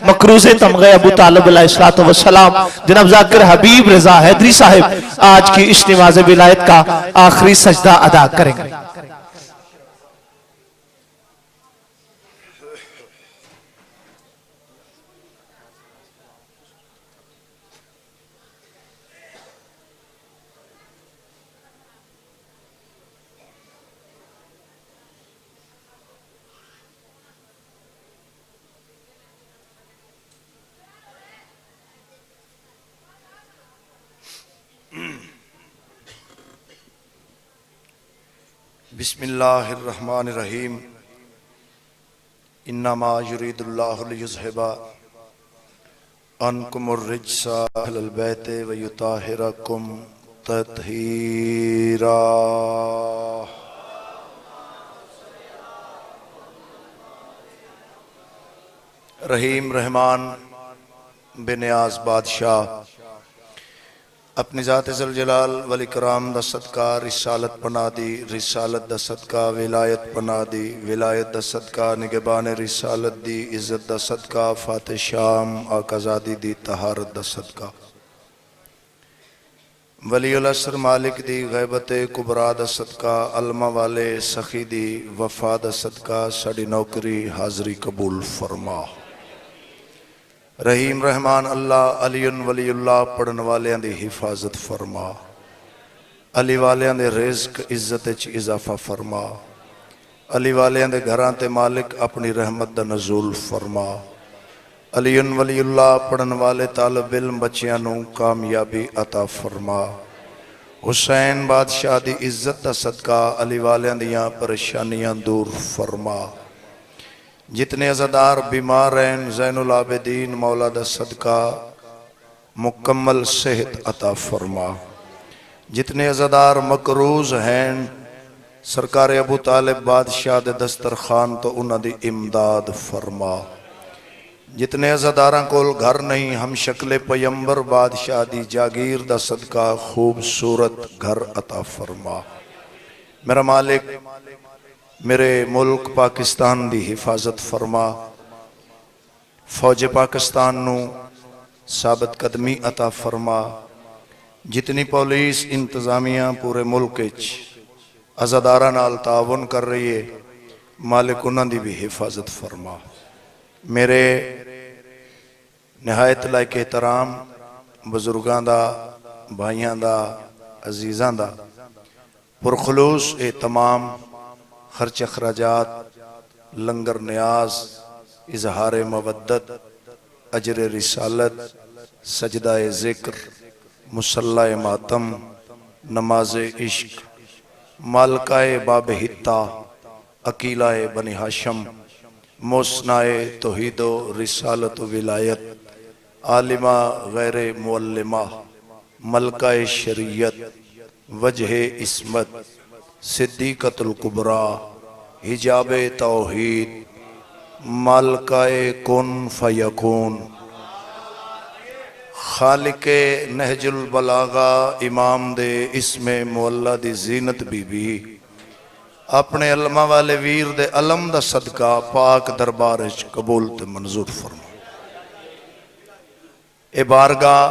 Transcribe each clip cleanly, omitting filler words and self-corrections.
मकरूज़े तमग़े अबू तालिब अलैहिस्सलातु वस्सलाम जनाब ज़ाकिर हबीब रज़ा हैदरी साहिब आज की इस नमाज़ विलायत का आखिरी सजदा अदा करेंगे। बिस्मिल्लाहिर्रहमानिर्रहीम। इन्नमा युरीदुल्लाहु लियुज़हिबा अन्कुमुर रिज्सा अहलल बैति व युताहिरकुम तत्हीरा। रहीम रहमान बेनियाज बादशाह अपनी ज़ात ज़ुल जलाल वल इकराम दा सदका रिसालत पना दी, रिसालत दा सदका विलायत पना दी, विलायत दा सदका निगबान रिसालत दी, इज्जत दा सदका फाते शाम आकाज़ादी दी, तहारत दा सदका वलीउल असर मालिक दी गैबत कुबरा दा सदका अलमा वाले सखी दी वफा दा सदका साड़ी नौकरी हाज़री कबूल फरमा। रहीम रहमान अल्लाह अलीउन वलीउल्लाह पढ़न वालियां दी हिफाजत फरमा, अली वालियां दे रिज़्क इज्जत च इजाफा फरमा, अली वालियां दे घरां ते मालिक अपनी रहमत दा नज़ूल फरमा। अलीउन वलीउल्लाह पढ़न वाले तालिब इल्म बच्चियां नूं कामयाबी अता फरमा। हुसैन बादशाह दी इज्जत दा सदका अली वालियां दियां परेशानियां दूर फरमा। जितने अज़ादार बीमार हैं ज़ैनुल आबिदीन मौला दा सदका मुकम्मल सेहत अता फरमा। जितने अज़ादार मकरूज़ हैं सरकार अबू तालिब बादशाह दे दस्तरखान तो उन्हां दी इमदाद फरमा। जितने अज़ादारां कोल घर नहीं हम शक्ले पैगंबर बादशाह दी जागीर दा सदका खूबसूरत घर अता फरमा। मेरा मालिक मेरे मुल्क पाकिस्तान दी हिफाजत फरमा। फौज पाकिस्तान नू साबित कदमी अता फरमा। जितनी पुलिस इंतजामिया पूरे मुल्क अज़ादारा नाल तावन कर रही है मालिक उन्हां दी भी हिफाजत फरमा। मेरे निहायत लायक एहतराम बुजुर्गां दा भाइयां दा अजीज़ां दा पुरखलूस ए तमाम खर्च अखराजात लंगर न्याज इजहार मवद्दत अजर रिसालत सजदाए ज़िक्र मुसल्लाए मातम नमाज इश्क मालकाए बाब हित्ता अकीलाए बनी हाशम मोसनाए तौहीदो रिसालत विलायत आलिमा गैर मुअल्लिमा मलकाए शरीयत वजह इस्मत सिद्दीक़तुल कुबरा हिजाबे तौहीद मालकाए कुन फयकून खालिके नहजुल बलागा इमाम दे इसमें मुअल्ला दी जीनत बीबी अपने अलमा वाले वीर दे अलम दा सदका पाक दरबार च कबूल ते मंजूर फरमा। ए बारगाह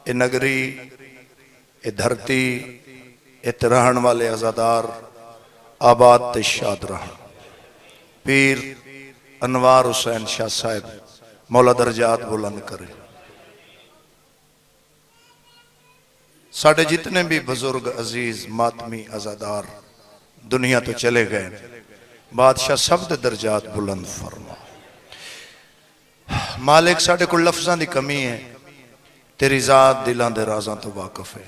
ए नगरी ए धरती इत रहन वाले अज़ादार आबाद ते शाद रहन। पीर अनवार हुसैन शाह साहब मौला दर्जात बुलंद करे। साढ़े जितने भी बुजुर्ग अजीज मातमी अज़ादार दुनिया तो चले गए बादशाह सब दे दर्जात बुलंद फरमा। मालिक साढ़े को लफ्ज़ां दी कमी है तेरी ज़ात दिलां दे राज़ां तो वाकफ है।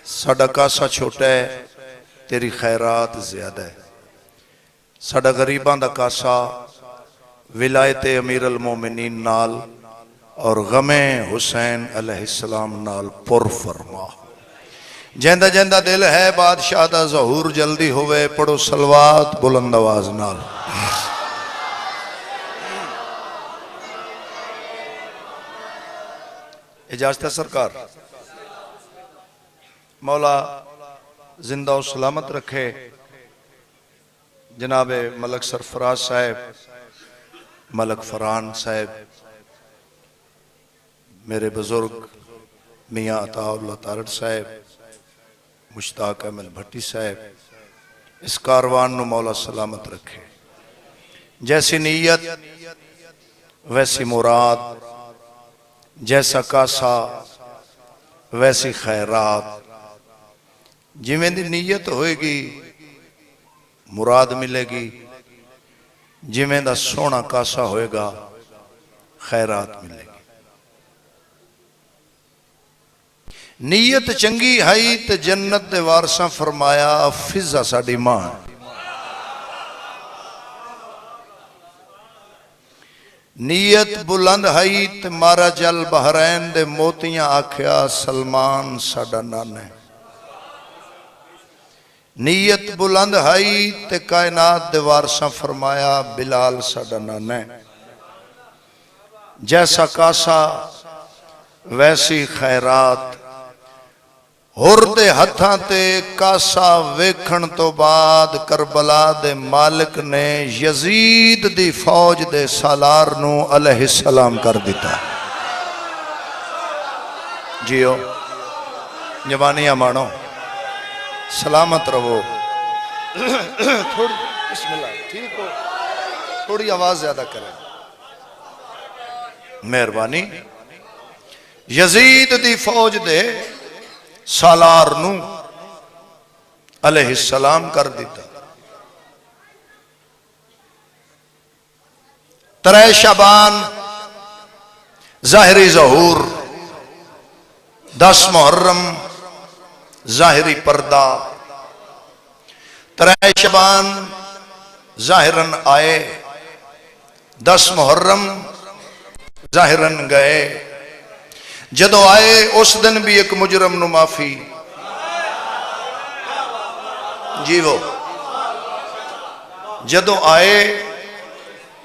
साडा कासा छोटा है तेरी खैरात ज्यादा है। साडा गरीबां दा कासा विलायत अमीर अल मोमिनीन नाल और गमे हुसैन अलैहिस्सलाम नाल पुर फरमा। जेंदा जेंदा दिल है बादशाह दा ज़हूर जल्दी होवे पढ़ो सलवात बुलंद आवाज नाल। इजाजत है सरकार। मौला जिंदा और सलामत रखे जनाबे मलक सरफराज साहब मलक फरहान साहब, मेरे बुजुर्ग मियाँ अताउल्लाह तारड़ साहब, मुश्ताक अहमद भट्टी साहब, इस कारवान नू मौला सलामत रखे। जैसी नीयत वैसी मुराद, जैसा कासा वैसी खैरात। जिवें दी नीयत होएगी मुराद मिलेगी, जिवें दा सोहना कासा होएगा खैरात मिलेगी। नीयत चंगी है तो जन्नत दे वारसा फरमाया फिजा साडी मां। नीयत बुलंद है तो मारा जल बहरैन दे मोतियां आख्या सलमान साडा नाना है। नीयत बुलंद है तो कायनात दे वारसा फरमाया बिलाल साडा नाना है। जैसा कासा वैसी खैरात। हुर दे हत्थां ते कासा वेखण तो बाद करबला दे मालिक ने यजीद दी फौज दे सालार नू अलैहिस्सलाम कर दिता। जियो जवानियां मानो, सलामत रहो। थोड़ी बिस्मिल्लाह, ठीक हो, थोड़ी आवाज ज्यादा करें, मेहरबानी। यजीद दी फौज दे सालार नू अलैहिस्सलाम कर दिता। 3 शबान ज़ाहिरी ज़हूर, 10 मुहर्रम ज़ाहिरी पर्दा। 3 शबान ज़ाहिरन आए, 10 मुहर्रम ज़ाहिरन गए। जदों आए उस दिन भी एक मुजरम नू माफी। जी वो जदों आए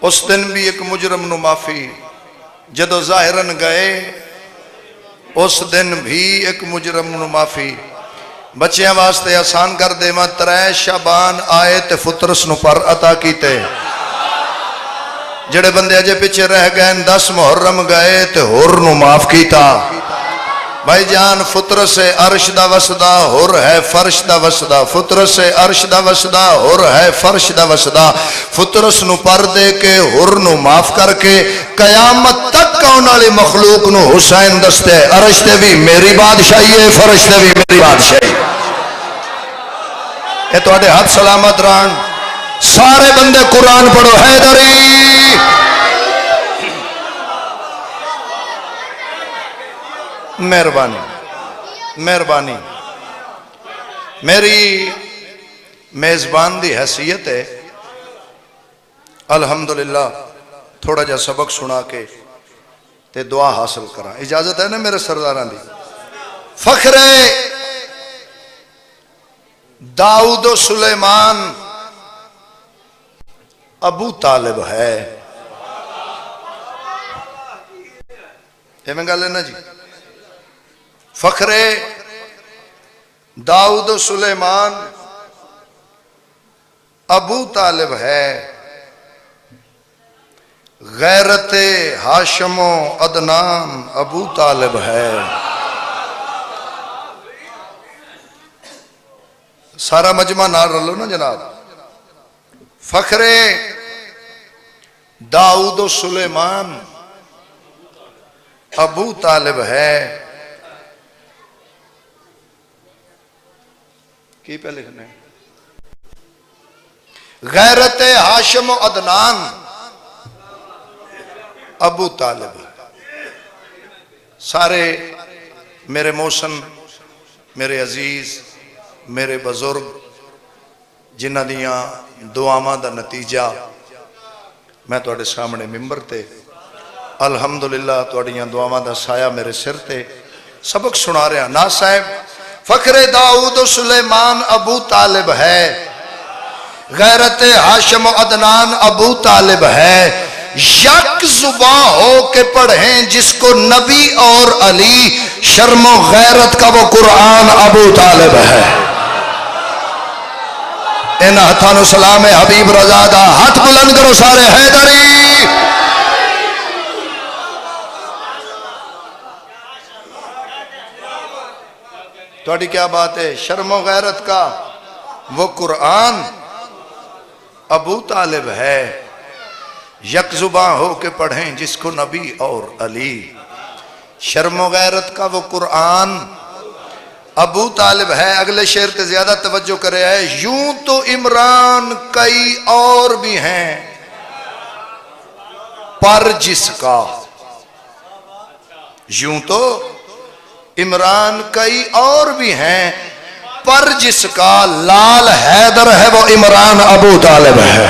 उस दिन भी एक मुजरम नू माफी। जदों ज़ाहिरन गए उस दिन भी एक मुजरम नू माफी। बच्चियां वास्ते आसान कर देवा, 3 शबान आए ते फुतरस नू पर अता कीते। जेड़े बंदे अजे पिछे रह गए 10 मुहर्रम गए ते होर नू माफ कीता। भाई जान फुतरस से अर्श दा वसदा होर है फर्श दा वसदा। फुतरस से अर्श दा वसदा होर है फर्श दा वसदा। फुतरस नू पर दे के होर नू माफ करके कयामत तक आने वाली मखलूक नू हुसैन दसते अर्श ते भी मेरी बादशाही है, फर्श ते भी मेरी बादशाही। ये तुहाडे हाथ सलामत रहन। सारे बंदे कुरान पढ़ो। हैदरी मेहरबानी मेहरबानी। मेरी मेजबान दी हैसियत है अल्हम्दुलिल्लाह थोड़ा जा सबक सुना के ते दुआ हासिल करा। इजाजत है ना मेरे सरदारां दी। फखरे दाऊद और सुलेमान अबू तालिब है। एवं गल है ना जी। फखरे दाऊद सुलेमान अबू तालिब है। गैरत हाशमो अदनान अबू तालिब है। सारा मजमा ना रलो ना जनाब। फखरे दाऊद सुलेमान अबू तालिब है। की पे लिखने गैरत हाशम अदनान अबू तालिब। सारे मेरे मोहसन, मेरे अजीज, मेरे बुजुर्ग जिन्हां दियां दुआवां दा नतीजा मैं तुहाडे सामने मिंबर ते अल्हम्दुलिल्लाह तुहाडियां दुआवां दा साया मेरे सिर ते सबक सुना रहा। ना साहब फखरे दाऊद सुलेमान अबू तालिब है। गैरत हाशम अदनान अबू तालिब है। यक जुबा हो के पढ़े जिसको नबी और अली, शर्मो गैरत का वो कुरान अबू तालिब है। इन हाथों सलाम है हबीब रजा दा। हाथ बुलंद करो सारे। हैदरी थोड़ी क्या बात है? शर्म गैरत का वो कुरान अबू तालिब है, यकजुबा हो के पढ़ें जिसको नबी और अली। शर्म गैरत का वो कुरान अबू तालिब है। अगले शेर पे ज्यादा तवज्जो करे है। यूं तो इमरान कई और भी हैं, पर जिसका, यूं तो इमरान कई और भी हैं, पर जिसका लाल हैदर है वो इमरान अबू तालिब है।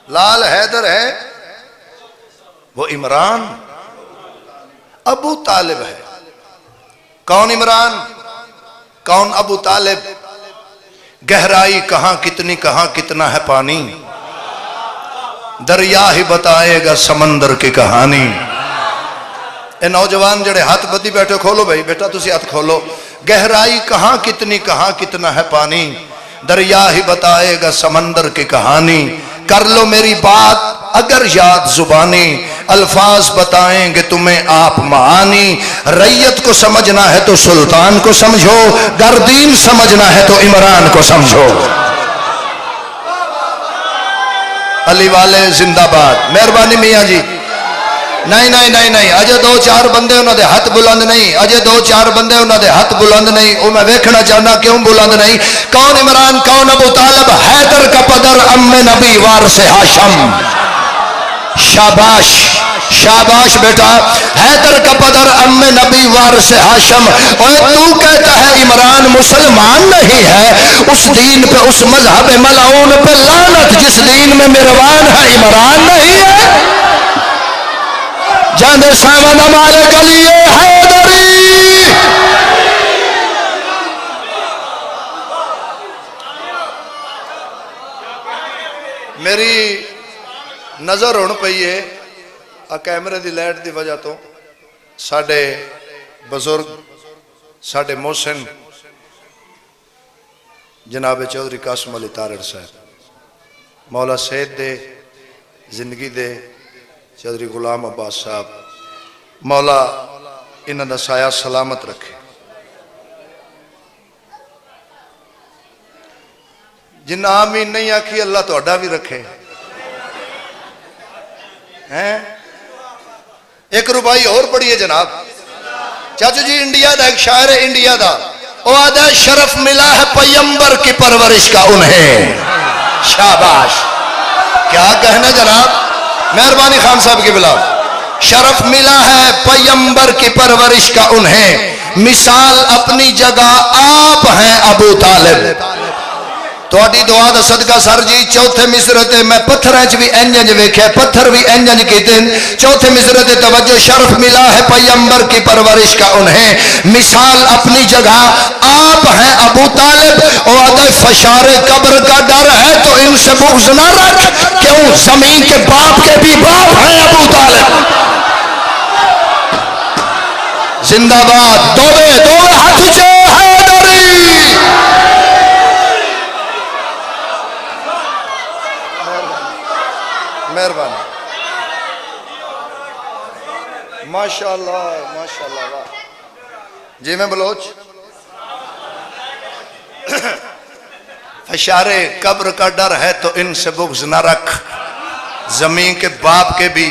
लाल हैदर है वो इमरान अबू तालिब है। कौन इमरान, कौन अबू तालिब? गहराई कहां कितनी, कहां कितना है पानी, दरिया ही बताएगा समंदर की कहानी। ए नौजवान जड़े हाथ बदी बैठे, खोलो भाई बेटा तुसी हाथ खोलो। गहराई कहां कितनी, कहां कितना है पानी, दरिया ही बताएगा समंदर की कहानी। कर लो मेरी बात अगर याद जुबानी, अल्फाज बताएंगे तुम्हें आप मानी। रैयत को समझना है तो सुल्तान को समझो, गर्दीन समझना है तो इमरान को समझो। अली वाले जिंदाबाद। मेहरबानी मियां जी। नहीं नहीं नहीं नहीं, अजे दो चार बंदे उन्होंने हाथ बुलंद नहीं, अजे दो चार बंदे उन्होंने हाथ बुलंद नहीं। वो मैं देखना चाहना क्यों बुलंद नहीं। कौन इमरान, कौन अबू तालिब? हैदर का पदर अम्मे नबी वार से हाशम। शाबाश शाबाश बेटा, हैदर का पदर अम्मे नबी वार से हाशम। और तू कहता है इमरान मुसलमान नहीं है, उस दीन पे, उस मजहब मलाउन पे लानत जिस दीन में मेहरबान है इमरान नहीं है। जाने सावन हमारे गलिए हैदरी। मेरी नजर हुण पई है आ कैमरे की लाइट की वजह तो साडे बजुर्ग, साडे मोहसिन जनाब चौधरी कासम अली तारड़ साहब, मौला सैयद दे जिंदगी दे चौधरी गुलाम अब्बास साहब, मौला इन्हां दा साया सलामत रखे। जिन्ना आमीन नहीं आखी अल्लाह तुहाडा भी रखे। हैं एक रुबाई और पढ़िए जनाब। चाचू जी इंडिया का एक शायर है, इंडिया का, वो आदा शरफ मिला है पैगंबर की परवरिश का उन्हें। शाबाश, क्या कहना जनाब। मेहरबानी खान साहब की बिला। शरफ मिला है पैगंबर की परवरिश का उन्हें, मिसाल अपनी जगह आप हैं अबू तालिब। थोड़ी दुआ दा सदका सर जी। चौथे मिसरे ते मैं पत्थर च भी इंजन वेख्या, पत्थर भी इंजन कीते। चौथे मिसरे ते तवज्जो। शरफ मिला है पैगंबर की परवरिश का उन्हें, मिसाल अपनी जगह आप हैं अबू तालिब। और अदय फशारे कब्र का डर है तो इनसे बुग़्ज़ न रख, क्यों जमीन के बाप के भी बाप हैं अबू तालिब। जिंदाबाद। दोवे दोवे हाथ ऊंचे हैदरी। मेहरबानी। माशाअल्लाह माशाअल्लाह। वाह जी। मैं बलोच। फशारे कब्र का डर है तो इनसे बुग़्ज़ न रख, जमीन के बाप के भी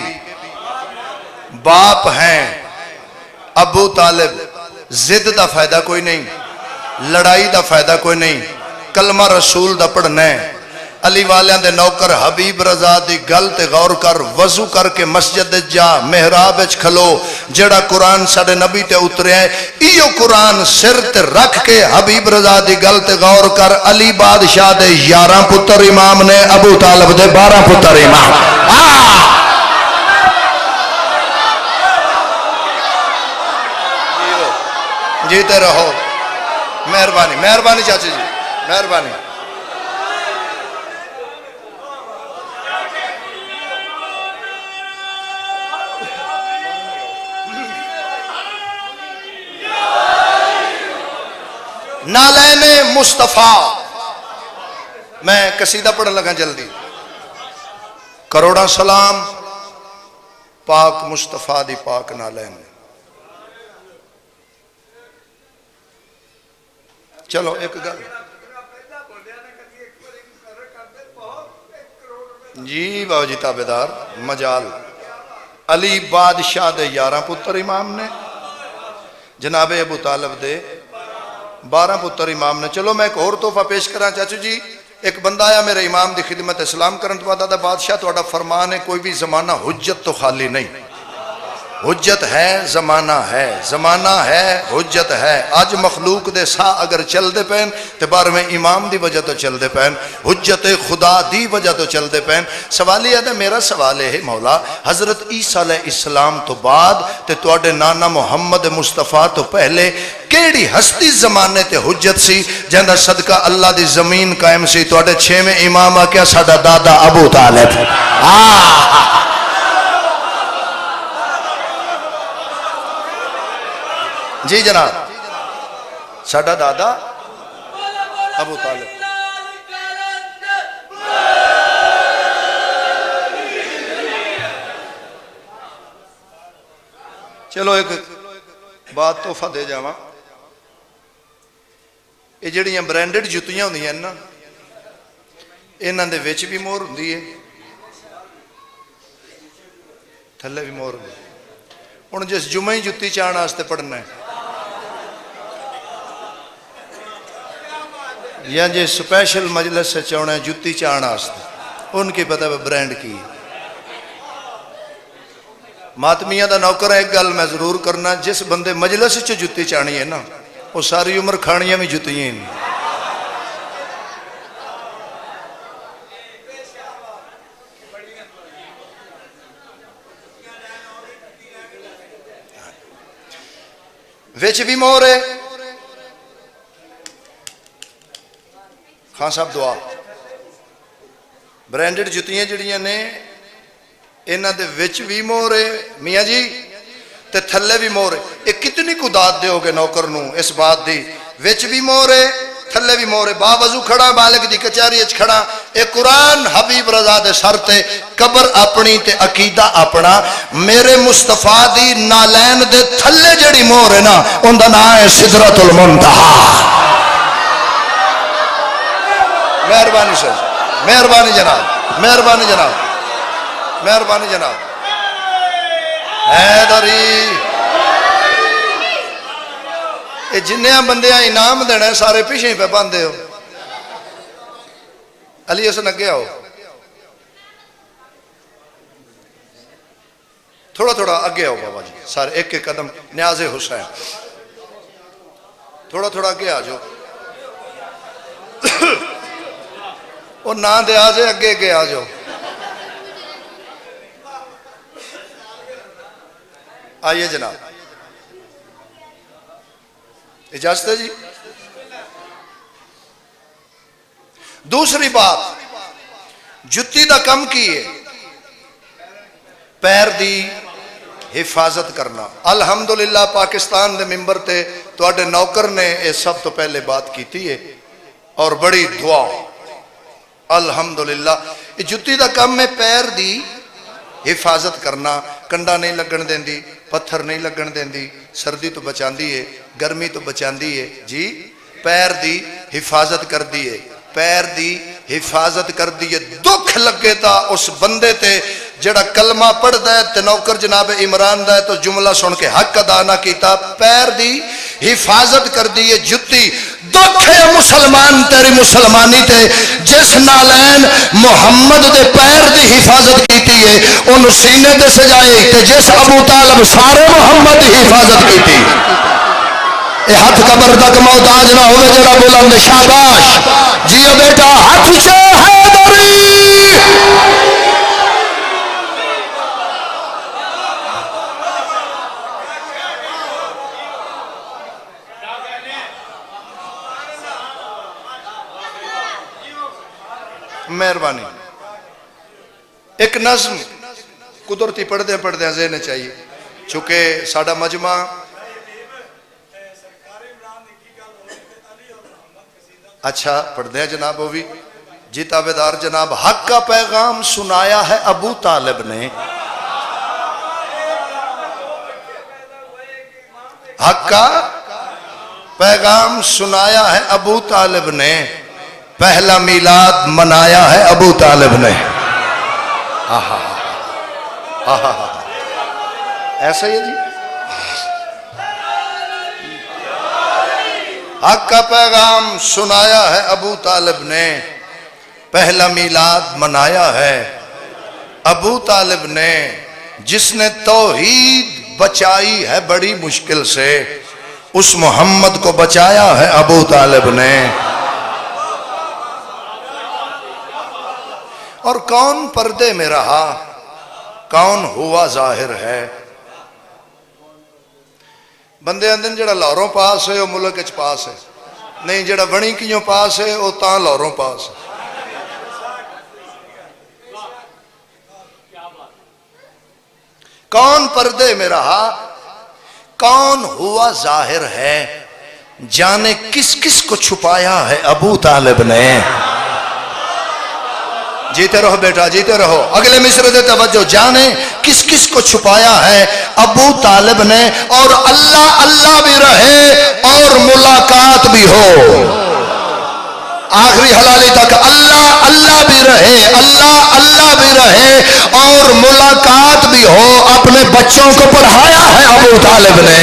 बाप हैं अबू तालिब। जिद का फायदा कोई नहीं, लड़ाई का फायदा कोई नहीं, कलमा रसूल का पढ़ना है। अली वालियां दे नौकर हबीब रजा दी गल ते गौर कर। वजू करके मस्जिद जा, मेहराब विच खलो। जेड़ा कुरान साडे नबी ते उतरिया है, इयो कुरान सिर ते रख के हबीब रजा दी गल ते गौर कर। अली बादशाह दे 11 पुत्र इमाम ने, अबू तालिब दे 12 पुत्र इमाम। जीते रहो। मेहरबानी मेहरबानी चाची जी, मेहरबानी। नालैने मुस्तफा। मैं कसीदा पढ़ने लगा जल्दी। करोड़ा सलाम पाक मुस्तफा दी पाक नालैन। चलो एक गल जी बाबा जी ताबेदार मजाल अली बादशाह दे 11 पुत्र इमाम ने, जनाबे अबू तालब दे 12 पुत्र इमाम ने। चलो मैं एक और तोहफा पेश करा चाचू जी। एक बंदा आया मेरे इमाम की खिदमत इस्लाम करन तो आदा बादशाह तुहाडा फरमान है कोई भी जमाना हुज्जत तो खाली नहीं। हुज्जत है जमाना है, जमाना है हुज्जत है। अज मखलूक दे सा अगर चलते पैन तो 12वें इमाम की वजह तो चलते पैन, हुज्जत खुदा दी वजह तो चलते पैन। सवाल यह है, मेरा सवाल है मौला हजरत ईसा अलैहिस्सलाम तो बाद ते तुहाडे नाना मुहम्मद मुस्तफा तो पहले केड़ी हस्ती जमाने ते हुज्जत सी जिंदा सदका अल्लाह दी जमीन कायम सी? तुहाडे 6वें इमाम आख्या साडा दादा अबू तालिब। जी जनाब, साडा दादा अबू तालिब। चलो एक बात तोहफा दे जावा। ये जड़ियां ब्रांडेड जुत्तियां होंदियां ना, इन्हां दे विच भी मोहर हुंदी है, थल्ले भी मोहर हुंदी। हुण जिस जुम्मे ही जुत्ती चाहण वास्ते पढ़ना है या जे स्पेशल मजलिस से चाहना है जुत्ती चाहण वास्ते, उनकी पता है ब्रांड की। मातमिया का नौकर है, एक गल मैं जरूर करना, जिस बंदे मजलिस च जुत्ती चाहनी है ना वो सारी उम्र खानियां भी जुत्तियां ही। विच भी मोहर है। खान साहब दुआ ब्रांडेड जुत्तियां जड़ियां ने इन्हां दे विच भी मोहर है मियाँ जी, ते थल्ले भी मोहर है। ये कितनी कुछ दाद दोगे नौकर नूं इस बात दी? विच भी मोहर है, थल्ले भी मोहर है। बावजू खड़ा मालिक दी कचहरी च खड़ा, एक कुरान हबीब रजा दे सर ते, कबर अपनी ते अकीदा अपना। मेरे मुस्तफा दी नालैन दे थल्ले जड़ी मोहर है ना, उनदा नाम है सिदरतुल मुंतहा। मेहरबानी सर, मेहरबानी जनाब, मेहरबानी जनाब, मेहरबानी जनाब। हैदरी ये जिन्नियां बंदियां इनाम देना सारे पिछे पे पांदे हो। अली हसन अगे आओ, थोड़ा थोड़ा अगे आओ बाबा जी सारे, एक एक कदम। न्याज़े हुसैन थोड़ा थोड़ा अगे आ जाओ। वो ना दे आ जाए, अगे अगे आ जाओ। आइए जनाब, इजाजत है जी। दूसरी बात, जुत्ती का कम की है पैर दी हिफाजत करना। अल्हम्दुलिल्लाह पाकिस्तान के मिंबर ते तुहाडे नौकर ने यह सब तो पहले बात की है और बड़ी दुआ। अल्हम्दुलिल्लाह ये जुत्ती का कम है पैर दी हिफाजत करना। कंडा नहीं लगन देंदी, पत्थर नहीं लगन देंदी, सर्दी तो बचाती है, गर्मी तो बचाती है जी। पैर दी हिफाजत कर दी है, पैर दी हिफाजत कर दी है। दुख लगे तो उस बंदे ते जड़ा कलमा पढ़ता है ते नौकर जनाब इमरान दा है तो जुमला सुन के हक अदा ना किया। पैर दी हिफाजत कर दी है जुत्ती। दुख है मुसलमान तेरी मुसलमानी ते जिस नालैन मुहम्मद दे पैर दी हिफाजत की है उन सीने ते सजाए, ते जिस अबू तालब सारे मुहम्मद की हिफाजत की। हाथ कबर तक मोहताज ना हो जरा बुलंद शाबाश जियो बेटा हाथ से हैदरी। मेहरबानी। एक नज्म कुदरती पढ़दे पढ़दे ज़हन चाहिए, चूंकि साडा मजमा अच्छा पढ़ते हैं जनाब। वो भी जी ताबेदार जनाब, हक का पैगाम सुनाया है अबू तालिब ने। हक का पैगाम सुनाया है अबू तालिब ने, पहला मीलाद मनाया है अबू तालिब ने। आहा आहा, ऐसा ही है जी। हक का पैगाम सुनाया है अबू तालिब ने, पहला मीलाद मनाया है अबू तालिब ने। जिसने तौहीद बचाई है बड़ी मुश्किल से, उस मोहम्मद को बचाया है अबू तालिब ने। और कौन पर्दे में रहा, कौन हुआ जाहिर है। बंदे आंदे जड़ा लाहौरों पास है वह मुल्क च पास है, नहीं जड़ा बणी कियों पास है वह तां लाहौरों पास है। कौन पर्दे में रहा, कौन हुआ जाहिर है। जाने किस किस को छुपाया है अबू तालिब ने। जीते रहो बेटा, जीते रहो। अगले मिसरे दे तवज्जो। जाने किस किस को छुपाया है अबू तालिब ने। और अल्लाह अल्लाह भी रहे और मुलाकात भी हो, आखिरी हलाली तक अल्लाह अल्लाह भी रहे, अल्लाह अल्लाह भी रहे और मुलाकात भी हो। अपने बच्चों को पढ़ाया है अबू तालिब ने।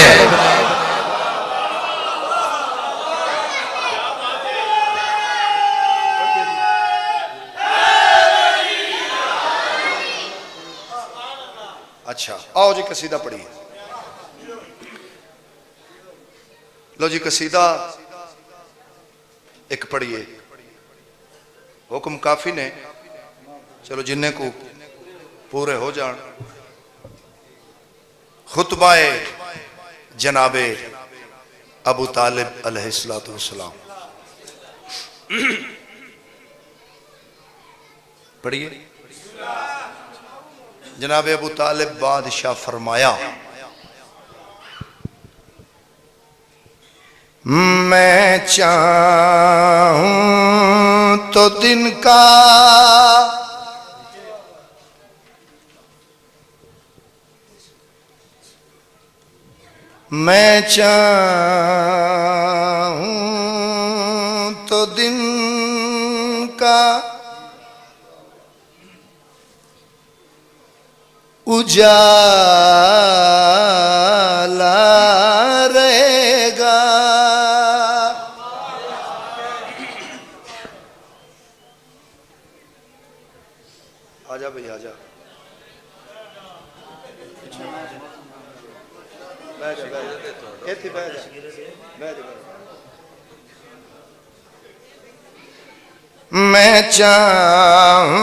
अच्छा आओ जी कसीदा पढ़िए। लो जी कसीदा एक पढ़िए। हुक्म काफी ने, चलो जिन्ने को पूरे हो जान। खुतबाए जनाबे अबू तालिब अलैहिस्सलातु वस्सलाम पढ़िए। जनाब अबू तालिब बादशाह फरमाया, मैं चाहूं तो दिन का मैं चाहूं तो दिन का उजाला रहेगा। आजा भाई आजा, बैठ जा बैठ जा। मैं चाहूं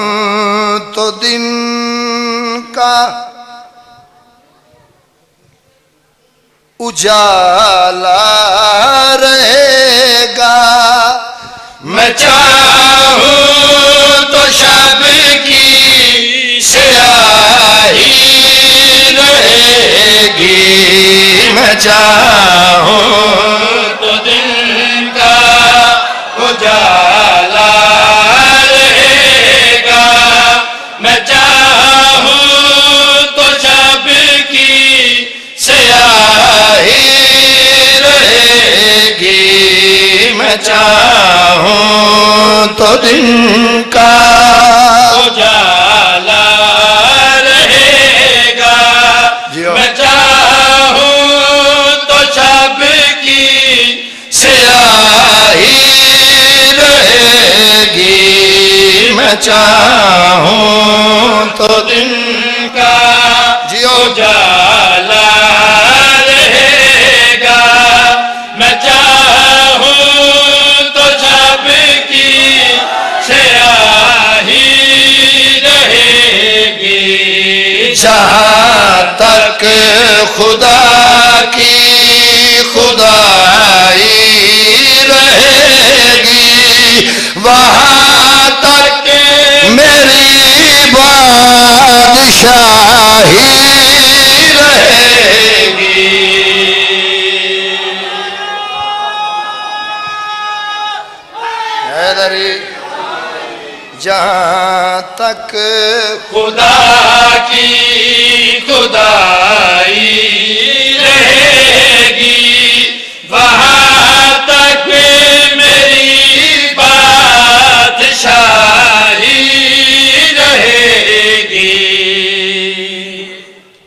तो दिन का उजाला रहेगा। मैं चाहूं तो शब की स्याही रहेगी। मैं चाहूं तो दिन का उजाला रहेगा। मैं चाहूं तो शब की स्याही रहेगी। मैं चाहूं तो दिन का उजाला रहेगा। मैं चाहूं तो शब की स्याही रहेगी। मैं चाहूं तो दिन का उजाला रहेगा। मैं चाहूं तो शब की स्याही रहेगी। जहाँ तक खुदा की खुदाई रहेगी, वहाँ तक मेरी बादशाही रहेगी। हैदरी जहाँ तक खुदा की खुदाई रहेगी वहाँ तक मेरी बादशाही रहेगी।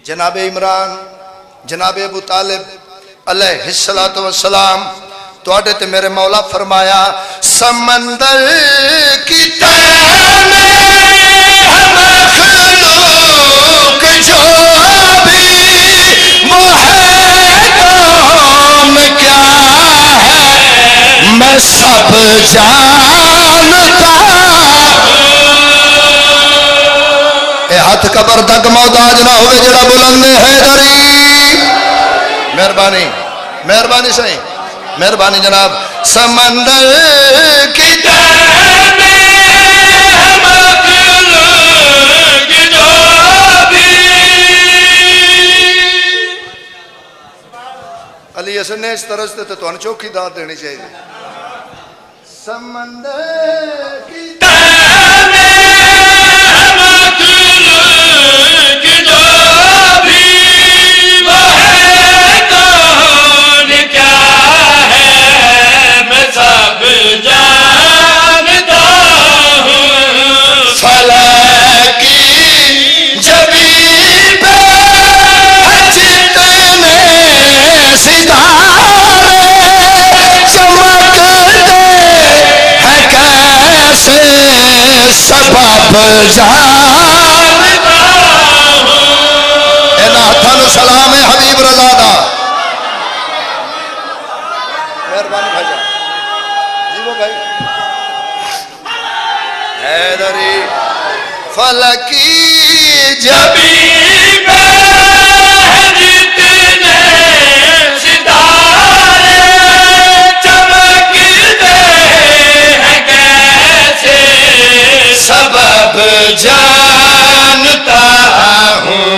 जनाब इमरान जनाब अबू तालिब अलैहिस्सलातु वस्सलाम तुहाडे ते मेरे मौला फरमाया समंदर की तह में हम मखलूक जो भी वो है कौन क्या है मैं सब जानता। ए हाथ कबर तक मोहताज ना होवे जेड़ा बुलंद हैदरी। मेहरबानी मेहरबानी सही मेहरबानी जनाब। समंदर की तह में हम मखलूक जो भी। अली हसन ने इस तरह से तो चौखी दाद देनी चाहिए। समंदर की तह में हम मखलूक जो भी वो है कौन क्या है मैं सब जानता हूँ। फलक की जमीन पे जितने सितारे चमकते हैं कैसे सबब जानता हूँ। इन्हां सलाम है हबीब रज़ा दा। मेहरबानी भाईजान जी वो भाई हैदरी फलकी जबीन पे जितने सितारे चमकते हैं कैसे सबब जानता हूँ।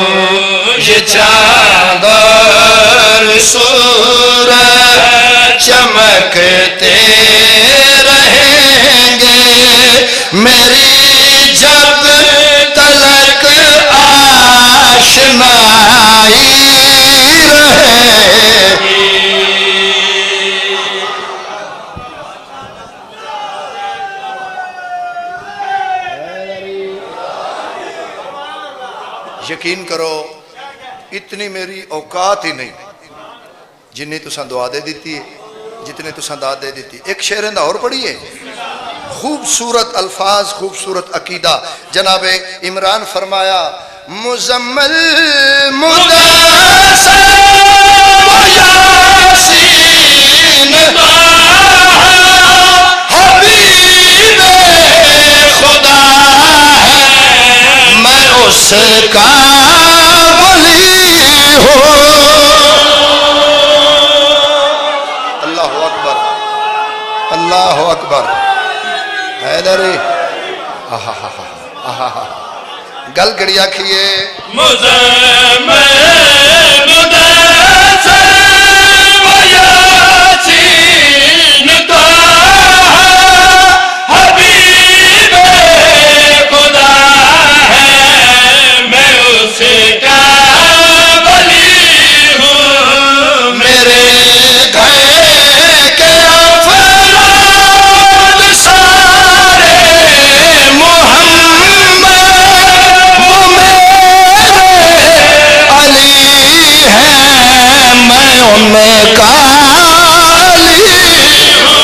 ये चाँद और सूरज चमकते रहेंगे मेरी जब तलक आशनाई रहेगी। यकीन करो इतनी मेरी औकात ही नहीं जिन्नी तुसा दुआ दे दी है जितने तुसा दाद दे दी। एक शेर इंदा और पढ़िए खूबसूरत अल्फाज खूबसूरत अकीदा। जनाब इमरान फरमाया मुजम्मल मुदस्सिर यासीन हबीब खुदा है मैं उसका वली हूँ। अल्लाहु अकबर अल्लाहु अकबर हैदरी। गल गड़ी आखिए मुज़म्मिल मुदस्सिर यासीन हबीब खुदा है मैं उसका वली हूँ। मेरे घर के अफराद सारे मोहम्मद वो मेरे अली हैं मैं उनका अली हूँ।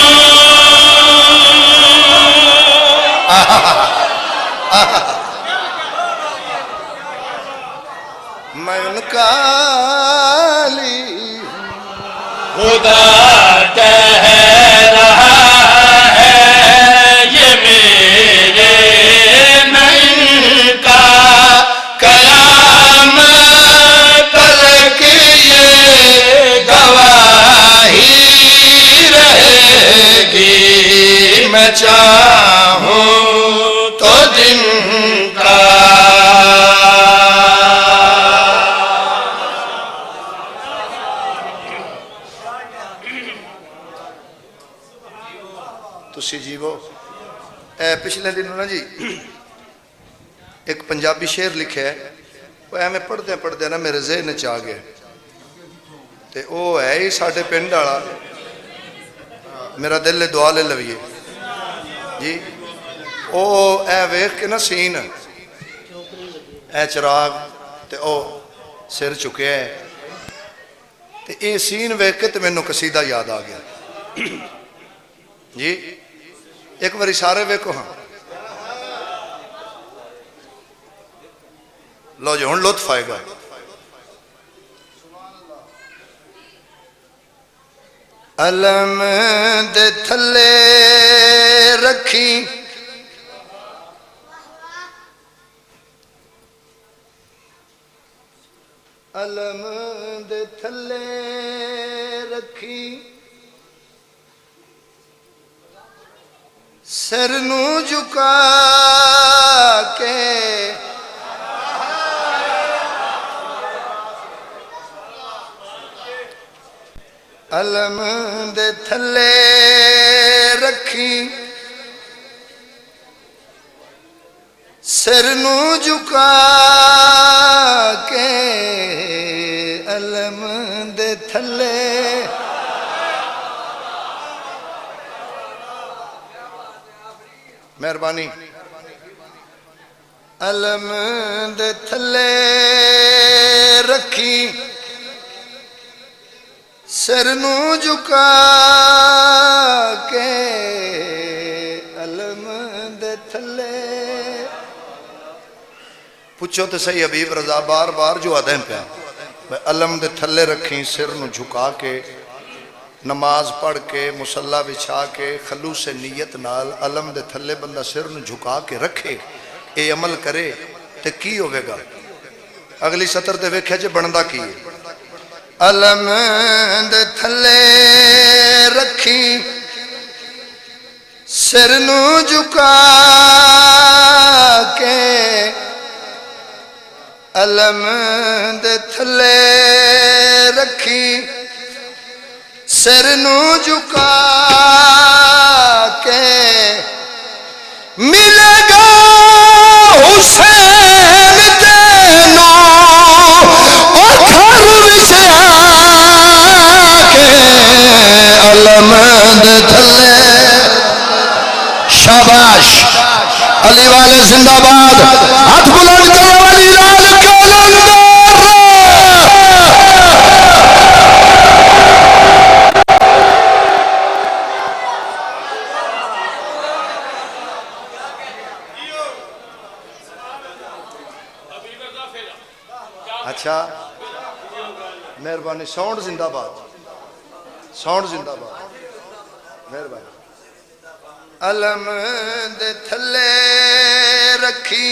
मैं उनका अली खुदा कह रहा है ये मेरे नैन का कलाम तलक ये गवाही रहेगी। मैं चाहूँ तो दिन का तुसी जीवो पिछले दिन ना जी एक पंजाबी शेर लिखा है, वो एवं पढ़दे पढ़दे ना मेरे जहन च आ गया, तो वो है ही साढ़े पिंड वाला मेरा दिल दुआ ले लवीए जी। ओ ए वेख के ना सीन ए चिराग ते ओ सिर चुके है, ते ये सीन वेख के तो मैनू कसीदा याद आ गया जी। एक बारी सारे वेखो, हाँ लो जी, हुण लुत्फ आएगा। अलम दे थले रखी अलम दे थले रखी सिर नू झुका के अलम दे थले रखी सिर नू झुका के अलम दे थले मेहरबानी अलम दे थले रखी सिर नू झुका के अलम दे थले। पूछो तो सही हबीब रजा बार बार जो आदे पिया, अलम दे थले रखी सिर नू झुका के, नमाज पढ़ के मुसल्ला बिछा के खलूस नीयत नाल अलम दे थले बंदा सिर नू झुका के रखे, ये अमल करे तो की होवेगा। अगली सतर ते वेख्या जे बनदा की है। अलम दे थले रखी सिर नू झुका के अलम दे थले रखी सिर नू झुका के मिलेगा हुसैन तेनू घर विच आके अलम दे थले। शाबाश अली वाले जिंदाबाद, हाथ बुलंद करो अली लाल कलंदर। अच्छा मेहरबानी, साउंड जिंदाबाद, साउंड जिंदाबाद, मेहरबानी। अलम दे थले रखी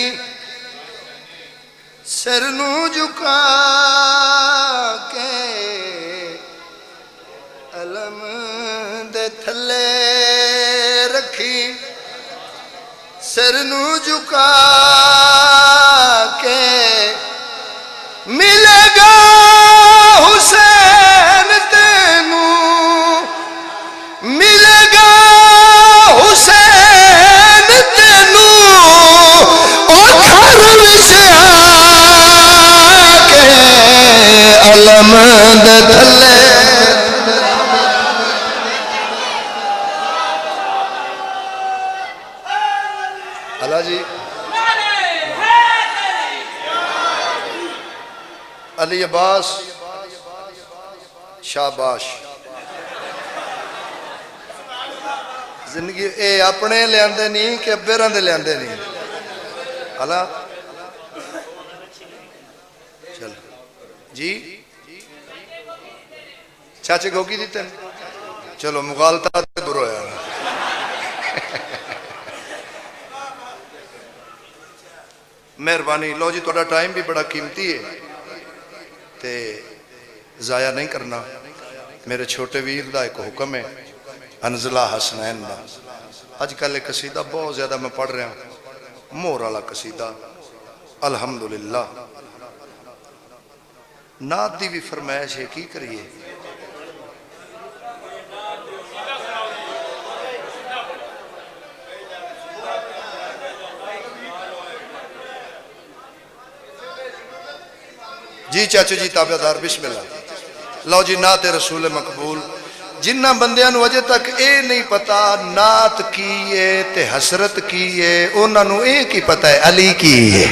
सिर नू झुका के अलम दे थले रखी सिर नू झुका के मिलेगा हुसैन तेनू, मिलेगा हुसैन तेनू ओ घर विच आके अलम दे थले। अल्लाह जी अली अब्बास शाबाश। जिंदगी ये अपने लियाते नहीं कि अब्बेरां दे लियाते नहीं। अला चल जी चाचे गोगी दी तेन चलो मुगालता दूर होया। मेहरबानी लो जी, थोड़ा टाइम भी बड़ा कीमती है ते जाया नहीं करना। मेरे छोटे वीर का एक हुक्म है अनजला हसनैन का। अजकल एक कसीदा बहुत ज्यादा मैं पढ़ रहा, मोर वाला कसीदा अल्हम्दुलिल्लाह। नात दी भी फरमाइश है, की करिए। जी चाचू जी ताबेदार बिस्मिल्लाह। लो जी नात रसूल मकबूल। जिन्ना बंदियां नूं अजे तक ये नहीं पता नात की है ते हसरत की है, उन्हां नूं ये की पता है अली की है।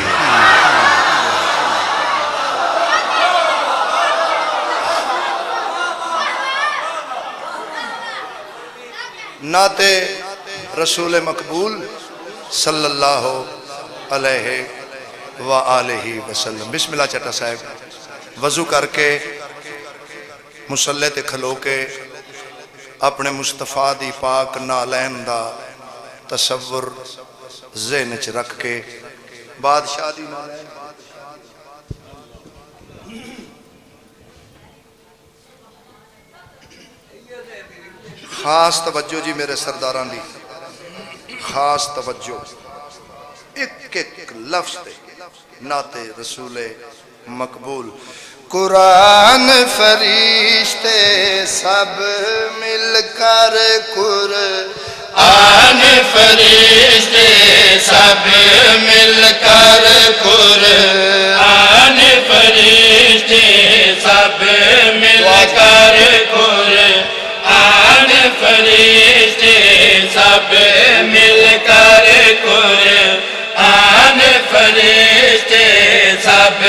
नाते रसूल मकबूल सल्लल्लाहु अलैहि व आलिहि वसल्लम। बिस्मिल्लाह चट्टा साहब वजू करके मुसल्ले ते खलो के अपने मुस्तफा दी पाक नालैन दा तसव्वुर ज़हन च रख के बादशाह दी नालैन खास तवज्जो जी मेरे सरदारां दी खास तवज्जो एक एक लफ्ज ते नाते रसूले मकबूल। कुरान फरिश्ते सब मिलकर कुरान फरिश्ते सब मिलकर कुरान फरिश्ते सब मिलकर कुरान फरिश्ते सब मिलकर कुरान फरिश्ते सब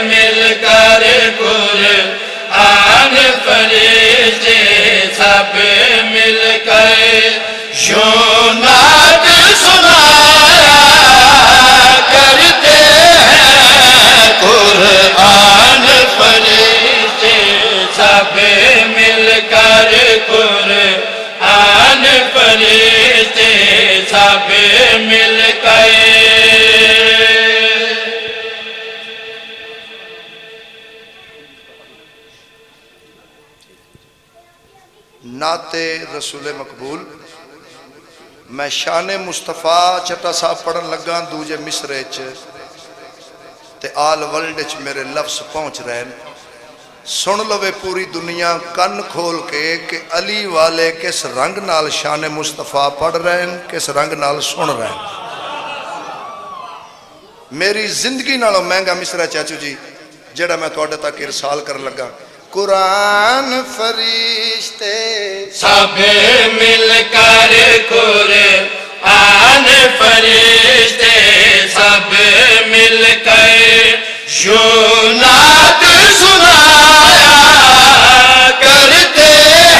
मिलकर कुरान फरिश्ते सब मिलकर यूं नात सुनाया करते हैं। कुरान फरिश्ते सब मिलकर कुरान फरिश्ते सब मिलकर नाते रसूल मकबूल। मैं शान मुस्तफा चट्टा साहब पढ़न लगा दूजे मिसरे च ते आल वर्ल्ड च मेरे लफ्ज पहुंच रहे हैं। सुन लवे पूरी दुनिया कन खोल के कि अली वाले किस रंग नाल शान मुस्तफा पढ़ रहे हैं, किस रंग नाल सुन रहे हैं। मेरी जिंदगी नालों महंगा मिसरा चाचू जी जेड़ा मैं तुहाडे तक इरसाल कर लगा। कुरान फरिश्ते सब मिलकर कुरान फरिश्ते सब मिलकर यूं नात सुनाया करते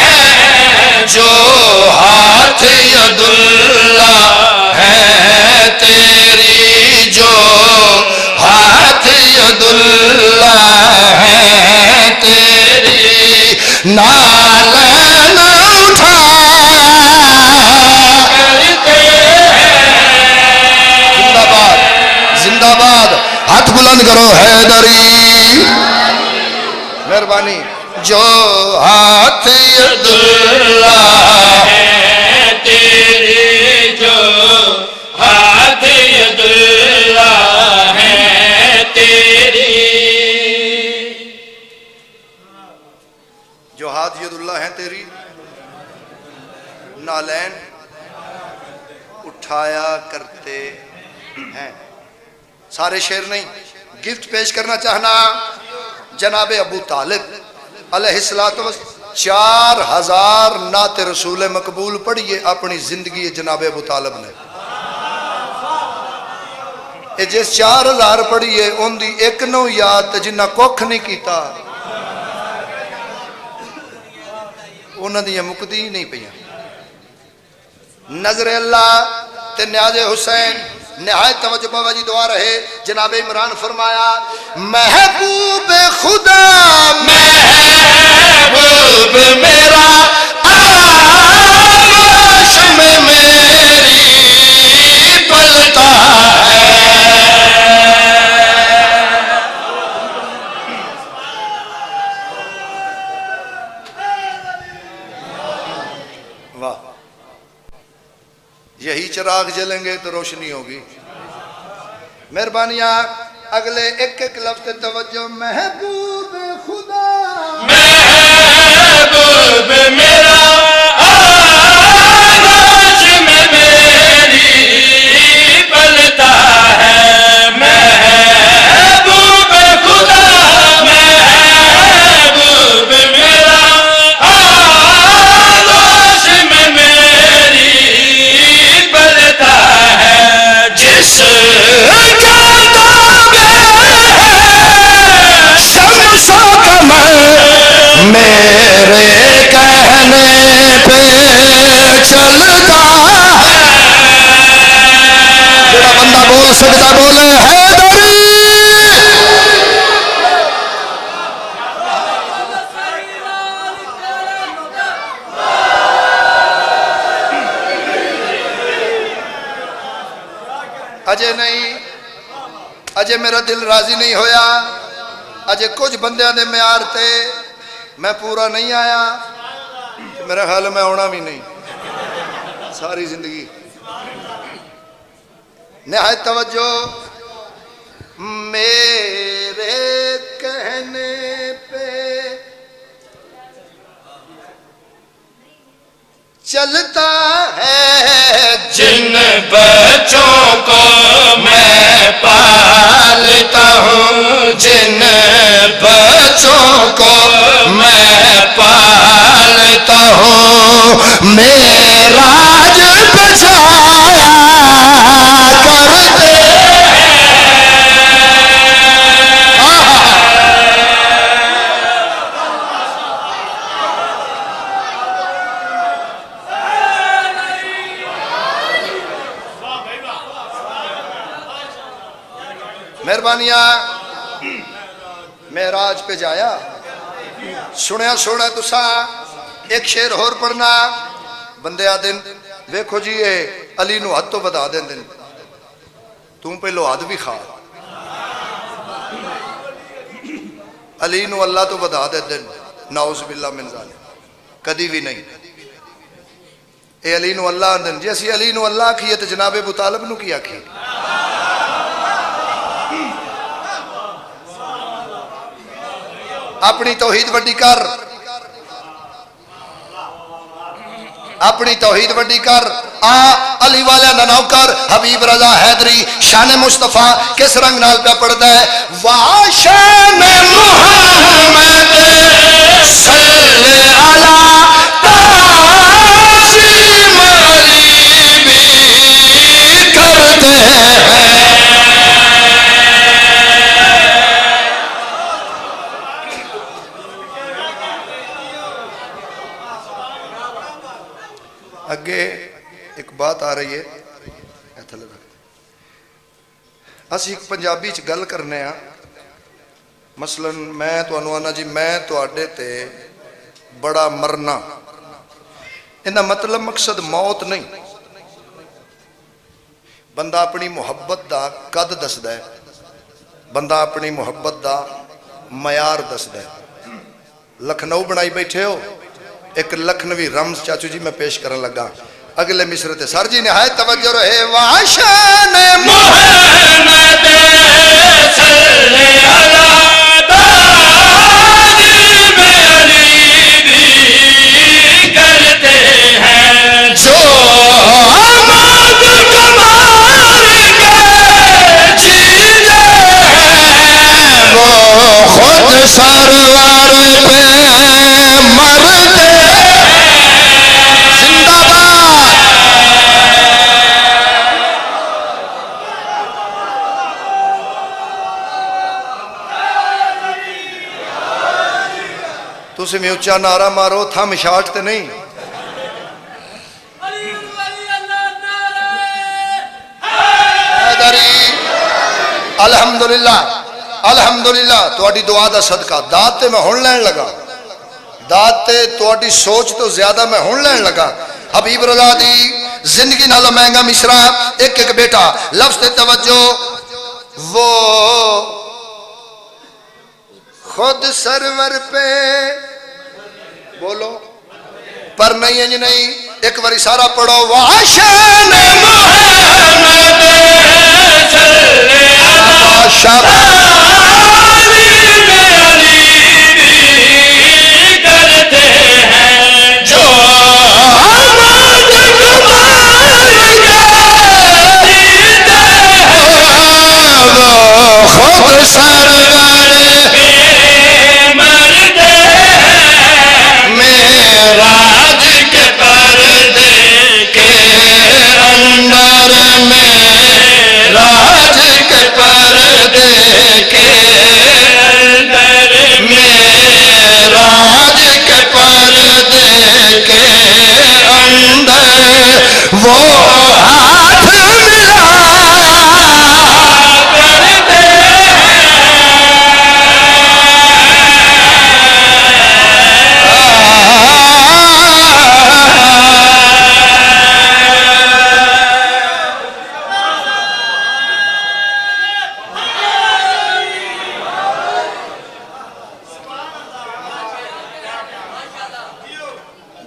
हैं। जो हाथ यदुल्ला है तेरी, जो हाथ यदुल्ला है तेरी, नालन उठाया करते हैं। जिंदाबाद जिंदाबाद हाथ बुलंद करो हैदरी मेहरबानी। जो हाथ यदुल्ला है तेरी, जो हाथ यदुल्ला है तेरी, जो हाथ यदुल्ला है तेरी नालैन उठाया करते हैं। सारे शेर नहीं, गिफ्ट पेश करना चाहना जनाबे अबू तालिब अलैहिस्सलातु वस्सलाम 4000 नाते रसूल मकबूल पढ़िए अपनी जिंदगी जनाबे अबू तालिब ने। जिस 4000 पढ़िए उनकी एक नो याद जिन्ना कुख नहीं किया उन्होंने मुकदी नहीं पिया। नजर अल्लाह ते न्याज़े हुसैन निहायत तवज्जो बाबाजी दुआ रहे। जनाब इमरान फरमाया महबूब खुदा महबूब मेरा आकाश में मेरी पलता है। वाह, यही चिराग जलेंगे तो रोशनी होगी। मेहरबानियां अगले एक एक लफ्ज तवज्जो। महबूब खुदा महबूब मेरा आकाश में मेरी पलता है। महबूब खुदा मेरे कहने पे चलता है। जेड़ा बंदा बोल सकता बोले हैदरी। अजे नहीं, अजे मेरा दिल राजी नहीं होया, अजे कुछ बंदियां दे म्यार ते मैं पूरा नहीं आया, मेरा ख्याल मैं आना भी नहीं सारी जिंदगी। निहायत तवज्जो। मेरे कहने पे चलता है जिन बच्चों को मैं पालता हूँ, जिन बच्चों को मैं पालता हूँ, मेरा राज बचाया करते हैं। मेहरबानिया। मेराज पे जाया, सुनिया सोना तुसा। एक शेर होर पढ़ना। बंदे आदे वेखो जी ये अली नू हद तो बधा देंदे, तू पहलो हद भी खा। अली नू अल्लाह तो बधा देंदे, नाउज़ बिल्लाह मिन ज़ालिक, कदी भी नहीं। ए अली नू अल्लाह आंदे, जे असी अली नू अल्लाह आखिए तो जनाबे अबू तालिब नू की आखिए? अपनी तौहीद वड्डी कर, अपनी तौहीद वड्डी कर। आ अली वाले दा नौकर हबीब रजा हैदरी शान मुस्तफा किस रंग नाल पे पढ़दा है? वाशान मुहम्मद सल्ले अला ताज़ीम अली भी करते हैं। अगे एक बात आ रही है, असी एक पंजाबी च गल करने आ। मसलन मैं तुहानू आना जी मैं तुहाडे ते बड़ा मरना, इहदा मतलब मकसद मौत नहीं। बंदा अपनी मुहब्बत दा कद दसदा है, बंदा अपनी मुहब्बत दा मयार दसदा है। लखनऊ बनाई बैठे हो, एक लखनवी रम्ज चाचू जी मैं पेश करन लगा। अगले मिसरे ते सर जी निहायत तवज्जो रहे। वाशान मुहम्मद सल्ले अला ताज़ीम अली भी करते हैं। जो आमद कमाल के चीज़ें हैं, वो खुद सरवर पे मरते जिंदाबाद। तुम भी उच्चा नारा मारो, थम शाट ते नहीं। अल्हम्दुलिल्लाह अल्हम्दुलिल्लाह तुहाडी दुआ दा सदका। दात ते मैं हुण लैण लगा, दात ते तुहाडी सोच तो ज्यादा मैं हुण लैण लगा। हबीब रज़ा दी जिंदगी नालों महंगा मिसरा एक एक बेटा। लफ्ज़ ते तवज्जो। वो खुद सरवर पे बोलो पर नहीं इंज नहीं, एक बारी सारा पढ़ो। वाशान मुहम्मद सल्ले अला ताज़ीम अली भी करते हैं। जो आमद कमाल के चीज़ें हैं, वो खुद सरवर मरते हैं। मेराज के पर्दे के अंदर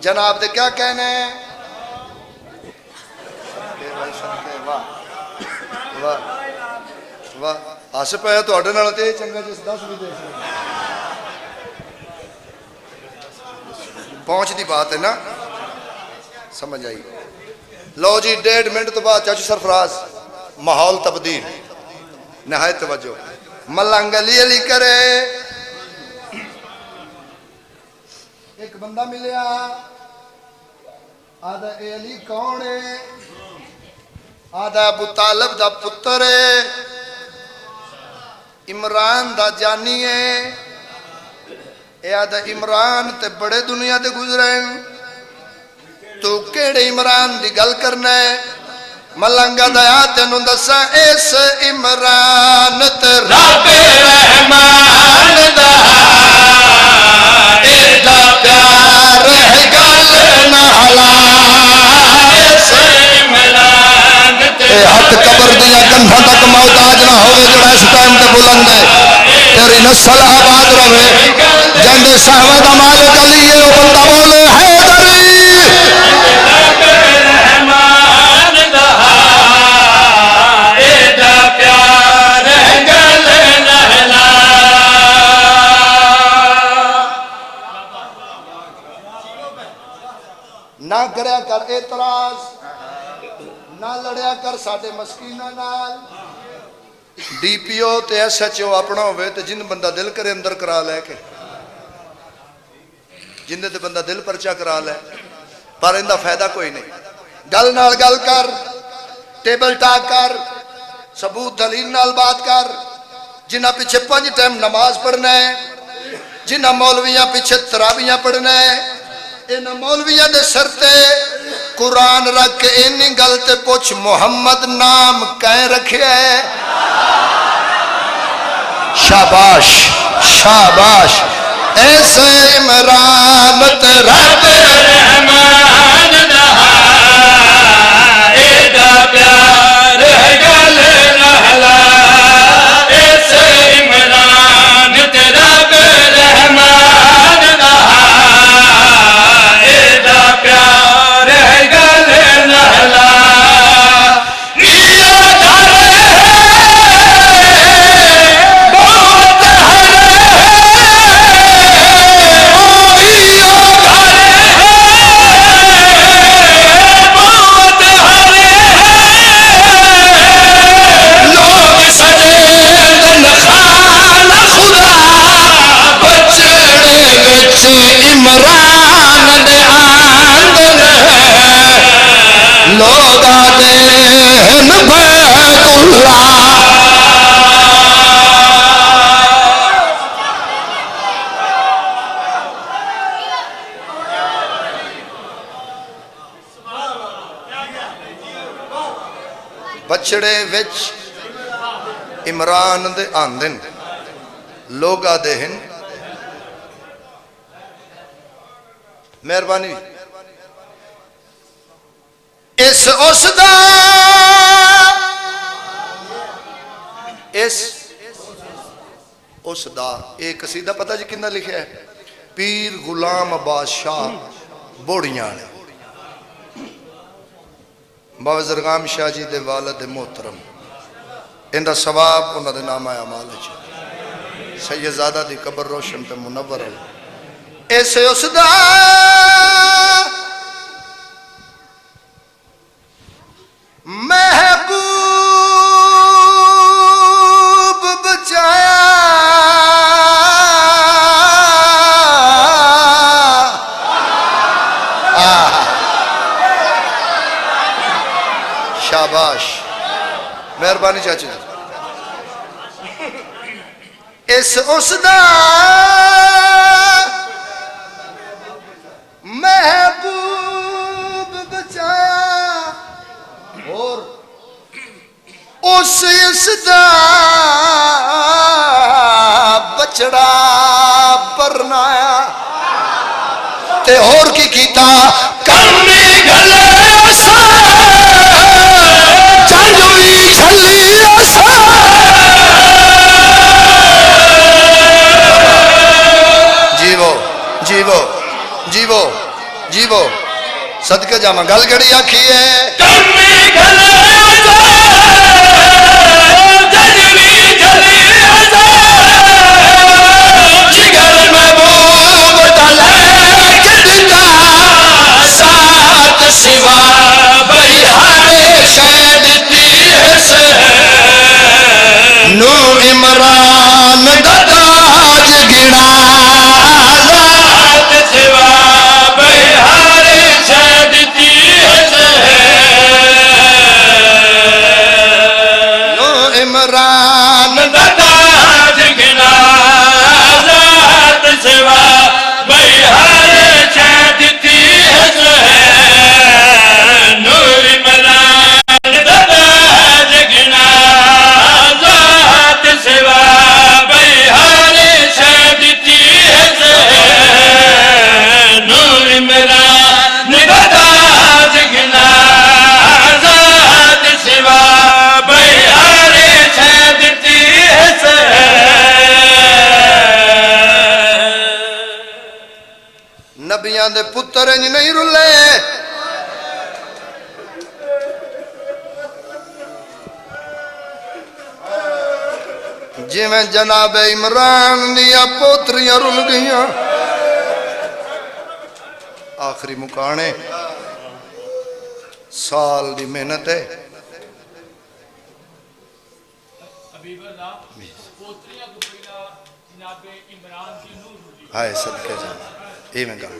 जनाब दे क्या कहने वाह वाह वाह हस पाया थोड़े नाल ते चंगा जिस 10 भी दे पहुंच दी बात है ना समझ आई लो जी 1.5 मिनट तो बाद चाचू सरफराज माहौल तब्दील नहायत तवज्जो मलंग अली अली करे एक बंदा मिलया आदा ए अली कौन है आदा अबू तालिब दा पुत्र है इमरान दा जानी है ए आदा इमरान ते बड़े दुनिया ते गुजरे तू केड़े इमरान दी गल करना है मलंगा दया तेनू दसा इस इमरान ते रब रहमान दा एदा प्यार है गल नाला इस इमरान ते हथ कबर दिया कंधा तक मोहताज ना होवे जड़ा इस टाइम ते बुलंद है तेरी नस्ल आबाद रहे जंदे साहब दा मालिक अली है ओ बंदा बोले हैदरी रब रहमान दा एदा प्यार है गल नाला ना करया कर एतराज ना लड़या कर साडे मस्कीना नाल डीपीओ ते एसएचओ अपना होवे ते जिन बंदा दिल करे अंदर करा लेके जिंदे ते बंदा दिल परचा करा ले पर इंदा फायदा कोई नहीं गल नाल गल कर टेबल टॉक कर सबूत दलील नाल बात कर जिन्हां पीछे 5 टाइम नमाज पढ़ना है जिन्हां मौलवियां पीछे तरावियां पढ़ना है इन मौलवियां दे सर ते कुरान रख के इन्नी गल ते पुछ मुहम्मद नाम कै रखिया है शाबाश शाबाश ऐसे इमरान ते रब रहमान दा एदा प्यार है गल नाला इस इमरान ते रब रहमान दा एदा प्यार है गल नाला नीला घर बहुत इमरान दे आंदन लोगा देन बैतुल्लाह बछड़े विच इमरान दे आंदन लोगा देन मेहरबानी इस उसदा इस उसदा एक कसीदा पता जी किन्ना लिखा है पीर गुलाम बादशाह बोड़ियां वाले बाबा जरगाम शाह जी दे वालिद मोहतरम इनका सवाब उन्होंने नाम आया माल सैयदजादा दी कबर रोशन ते मुनव्वर इस उसदा महबूब बचाया शाबाश मेहरबानी चाची इस उसदा महबूब बचाया और उस इसदा बचड़ा परनाया ते और की कीता करनी गले सा जंग भी छली सा जीवो जीवो जीवो जीवो जावा गल केड़ी आखी है कमी गले जजवी जली जिगर में बूब डले कितना साथ सिवा बलिहारे शहद तीस नू इमरान ददाज गिना साथ सिवा बलिहारे शहद तीस नू इमरान ददाज गिना साथ सिवा बलिहारे शहद तीस नूर इमरान ददाज गिना साथ सिवा बलिहारे शहद तीस नूर इमरान ददाज गिना साथ सिवा बलिहारे शहद तीस नबियां दे पुत्र इंज नहीं रुले जिवें जनाब इमरान दियां पोतरियां रुल गईयां आखिरी मुकाने साल दी मेहनत है हाय सदके जा इवें गल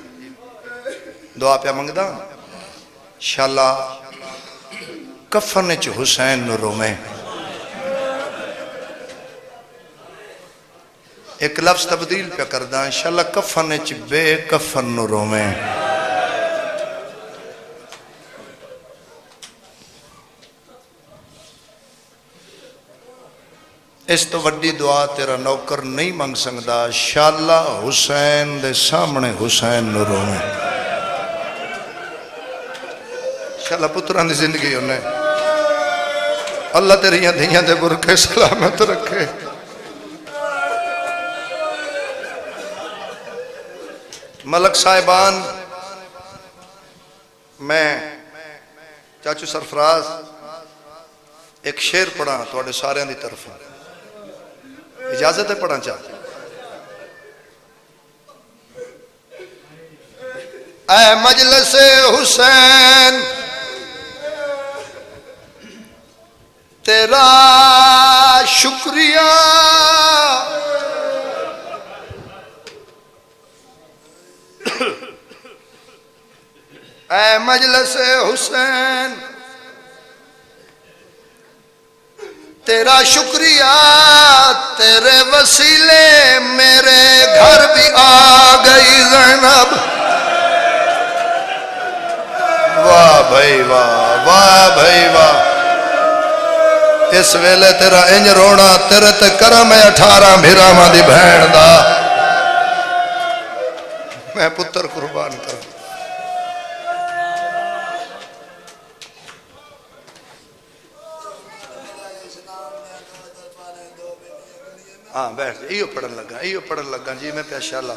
दुआ पिया मंगदा शाला कफन च हुसैन नु रोवे एक लफ्ज तब्दील पे करदा इंशाअल्लाह कफन च बेकफन नु रोवे इस तो वड्डी दुआ तेरा नौकर नहीं मंग सकता शाला हुसैन दे सामने हुसैन नु रोवे शाला पुत्रां दी जिंदगी उन्हें अल्लाह तेरियां धियां दे बुरके सलामत रखे मलक साहिबान मैं चाचू सरफराज एक शेर पढ़ा थोड़े सारे की तरफ इजाजत है पढ़ा चाह ऐ मजलिस हुसैन तेरा शुक्रिया ऐ मजलिस हुसैन तेरा शुक्रिया तेरे वसीले मेरे घर भी आ गई ज़ैनब वाह भाई वाह वाह भाई वाह इस वेले तेरा इंज रोना तेरे ते करम 18 भिरावां दी भैन दा मैं पुत्र कुर्बान कर हाँ बैठ इो पढ़न लगा जी मैं प्याशाला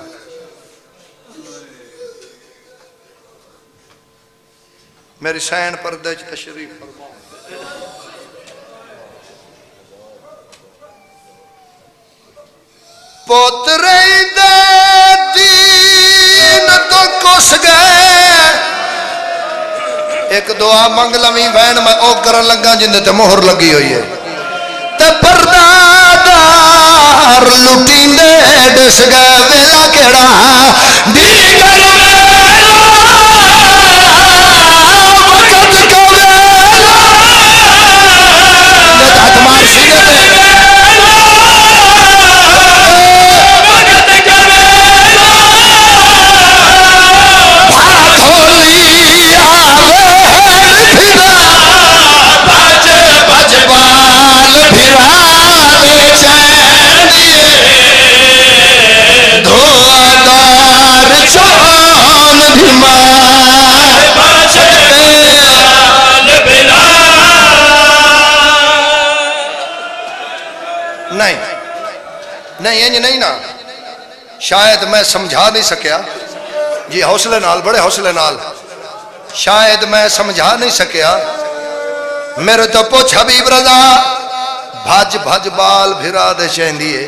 मेरी सैन पर्दे च तशरीफ फरमा पोतरे दे दीन तो कुस गए एक दुआ मंग लवी बहन मैं ओ करन लगा जिंदे ते मोहर लगी हुई है ते परदादार लुटींदे डस गए वेला केड़ा दीगर वक्त का वेला हाथ मार सीने पे नहीं इंज नहीं ना शायद मैं समझा नहीं सकिया जी हौसले नाल बड़े हौसले नाल शायद मैं समझा नहीं सकिया, मेरे तो पुछ हबीब रजा भज भज बाल फिरा दे चेंदी है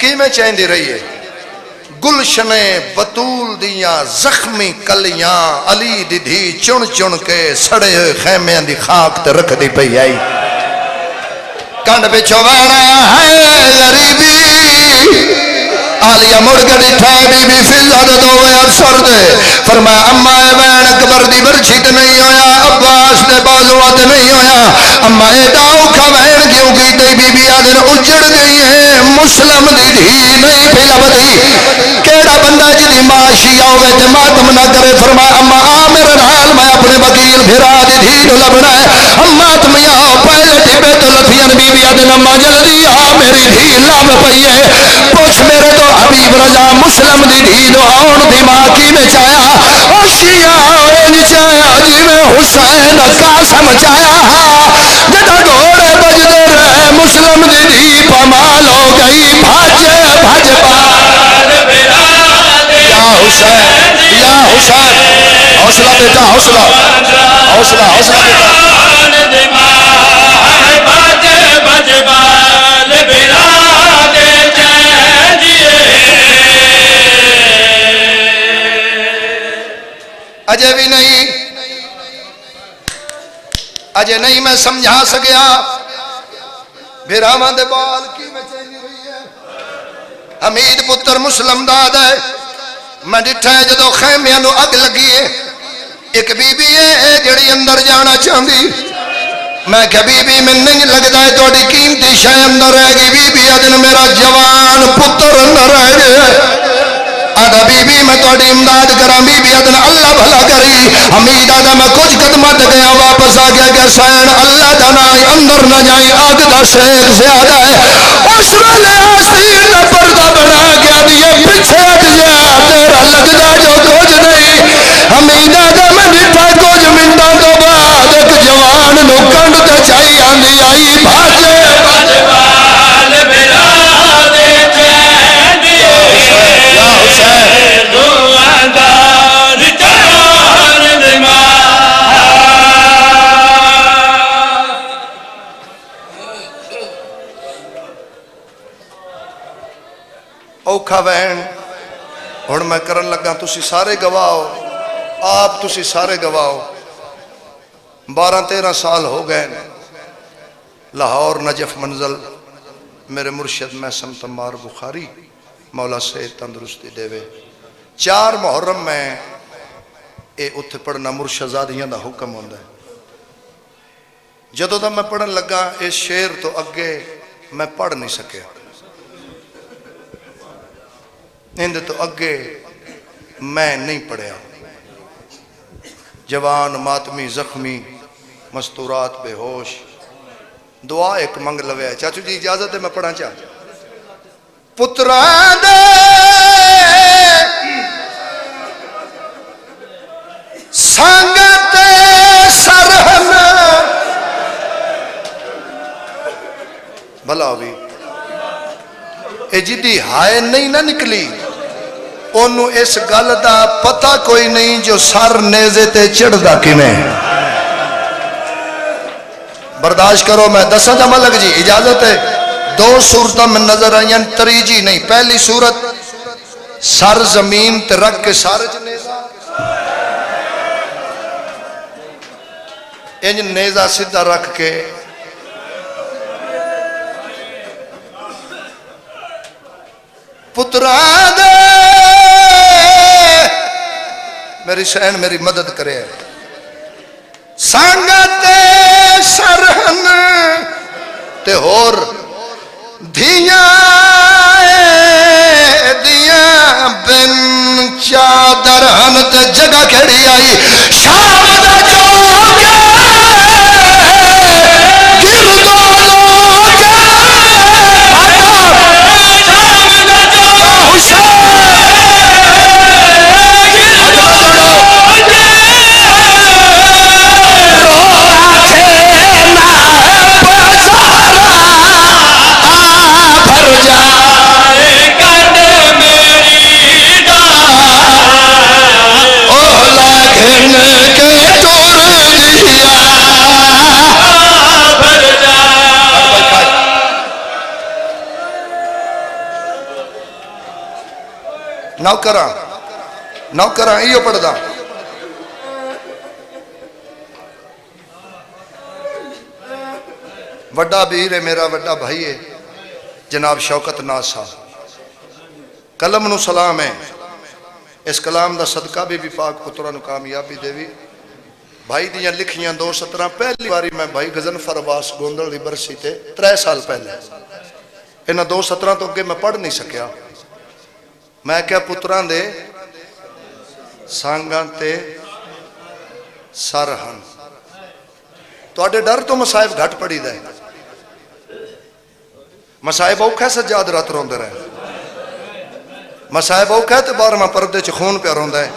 कि मैं चेंदी रही है। गुलशने बतूल दियां जख्मी कलियां अली दी धी चुन चुन के सड़े हुए खैमियां दी खाक ते रख दी पई आई। कंड पिछो वहना है गरीबी आलिया मुड़ के डिठा बीबी फिजा दे दो अफसर दे फरमाया अम्मा ए बहन अकबर दी बरछी ते नहीं होया, अब्बास दे बाजुआ ते नहीं होया। अम्मा एडा औखा बहन क्यों की तेरी बीबी आदि उजड़ गई है, मुस्लिम दी धी नहीं फिलबदी। केड़ा बंदा जिदी माशी आवे ते मातम ना करे। फरमाया अम्मा आ मेरे नाल मैं अपने वकील फिरा दी धी नु लभना है। अम्मा तुम आओ पहले टिबे तो लथियन बीबी आदि अम्मा जल्दी आ मेरी धी लभ पई है। पुछ मेरे तो हबीब रजा मुस्लिम दी धी नो आउण दी मां किवें चाया। होशिया इंज चाया जिवें हुसैन कासम चाया। जदा घोड़े बजदे रहे मुस्लिम दी धी पमाल हो गई भज भज बाल या हुसैन या हुसैन। हौसला बेटा हौसला हौसला हौसला बेटा। अजय भी नहीं, अजय नहीं मैं समझा सकिया बिरामा दे बाल की में चेंदी रही है। हमीद पुत्र मुस्लिम दाद है। मैं डिठा है जदों खैमियां नूं अग लगी है, एक बीबी है जड़ी अंदर जाना चाहती। मैं क्या बीबी मैं नहीं लगता है थोड़ी कीमती शय अंदर रहेगी। बीबी अदन मेरा जवान पुत्र अंदर रह गया। आदा बीबी मैं थोड़ी इमदाद करा। बीबी अदन अल्लाह भला करी। हमीद आदा मैं कुछ कदम तक गया वापस आ गया क्या सैन अल्लाह का ना अंदर न जाए आग का शेख ज्यादा है। उस वेले आस्तीन ने पर्दा बना के दिए पीछे हट जा तेरा लगदा जो कुछ नहीं। हमीद आदा मैं डिठा कुछ मिनटों तो बाद एक जवान नु कंड ते चाई आंदी आई भाजे भाजे बाल बिरा दे चैनी या हुसैन दुआदार चार दिमा। औखा वहन हुण मैं करन लगा तुसी सारे गवाओ आप तुसी सारे गवाओ। 12-13 साल हो गए लाहौर नजफ मंजल मेरे मुर्शद मैसम तम्मार बुखारी मौला से तंदुरुस्ती देवे। 4 मुहर्रम में ये उत्थे पढ़ना मुर्शदादियां दा हुक्म होंदा है। जदों दा मैं पढ़न लगा इस शेर तो अगे मैं पढ़ नहीं सकिया। इंदे तो अगे मैं नहीं पढ़िया। जवान मातमी जख्मी मस्तूरात बेहोश दुआ एक मंग लवे। चाचू जी इजाजत है मैं पढ़ा चाह। पुत्रा दे संगत सरहन भला भी ए जिदी हाय नहीं ना निकली ओनू इस गल का पता कोई नहीं जो सर नेजे ते चढ़दा किवें। बर्दाश्त करो मैं दसा जमा लग जी इजाजत है। 2 सूरत में नजर आई तरीजी नहीं। पहली सूरत सर जमीन ते रख के सर च नेजा इंज नेजा सीधा रख के पुत्रा दे मेरी शैन मेरी मदद करे। संगत सरहन ते होर धिया दिया बिन चादर हन ते जगह केड़ी आई शाम दा चौक गिरदो लोग नौकरा इो पढ़दा वड्डा वीर है मेरा वड्डा भाई है जनाब शौकत नाज साहब कलम नू सलाम है इस कलाम का सदका भी पाक पुत्रा नू कामयाबी देवी भाई दियां लिखियां 2 सतरां पहली बारी मैं भाई गजनफर अब्बास गोंदल की बरसी ते 3 साल पहले इन्हां 2 सतरां तो अगे मैं पढ़ नहीं सकिया मैं क्या पुत्रां दे सांगां ते सर हन तुहाडे डर तो मसाहिब घट पड़ी दा मसाहिब औखा सज्जाद रात रोंदे रहे मसाहिब औखा तो 12वां परदे च खून प्या रोंदा है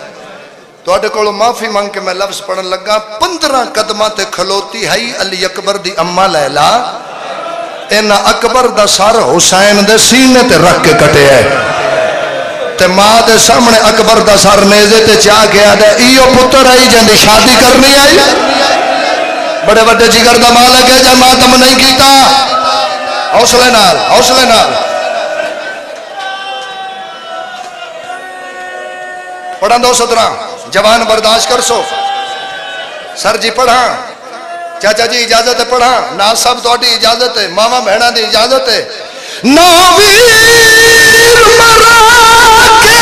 तुहाडे कोलों माफी मंग के मैं लफ्ज पढ़न लगा 15 कदमां ते खलोती है अली अकबर दी अम्मा लैला इन्हां अकबर दा सर हुसैन दे सीने ते रख के कटिया ते मां दे सामने अकबर दा सर नेज़े ते चा गया दे इयो पुत्र आई जिंदी शादी करनी आई बड़े बड़े जिगर दा मालिक है जे मातम नहीं कीता हौसले नाल पढ़ा 217 जवान बर्दाश्त कर सो सर जी पढ़ा चाचा जी इजाजत है पढ़ा ना सब थोड़ी इजाजत है मामा बहना की इजाजत है नौ वीर मरा के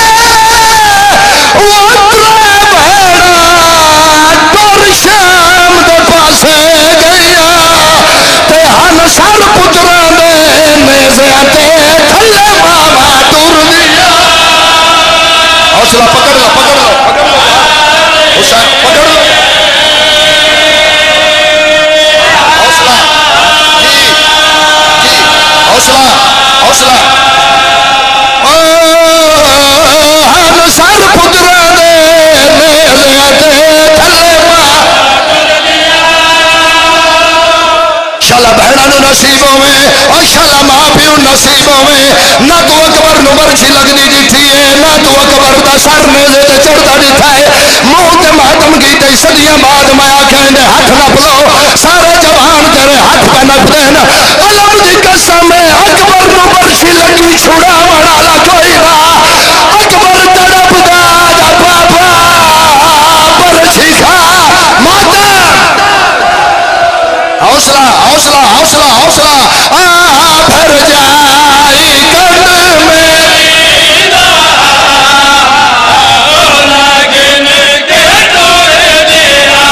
टुर शाम दे पासे गया ते हन सर पुत्रा दे नेज़े ते थल्ले मामा टुर दिया हौसला पकड़ लो हुसैन पकड़ लो हौसला जी हौसला हन सर पुत्रा दे नेज़े ते थल्ले शाला बहना नसीबों में और शाला मां प्यो नसीबों में ना तो अकबर नु बरछी लगनी दिखी है ना तो अकबर दा सर नेज़े ते चढ़दा दिखा है मुंह ते मातम की ते सदियां बाद मैं आखे दे हाथ नप लो सारे जवान तेरे हाथ पे नप देन अलम दी कसम है अकबर नु बरछी लगी छुड़ावण वाला कोई ना अकबर तड़पदा दा बाबा बरछी खा मातम हौसला भर जाई कद में लगने के टोरे दिया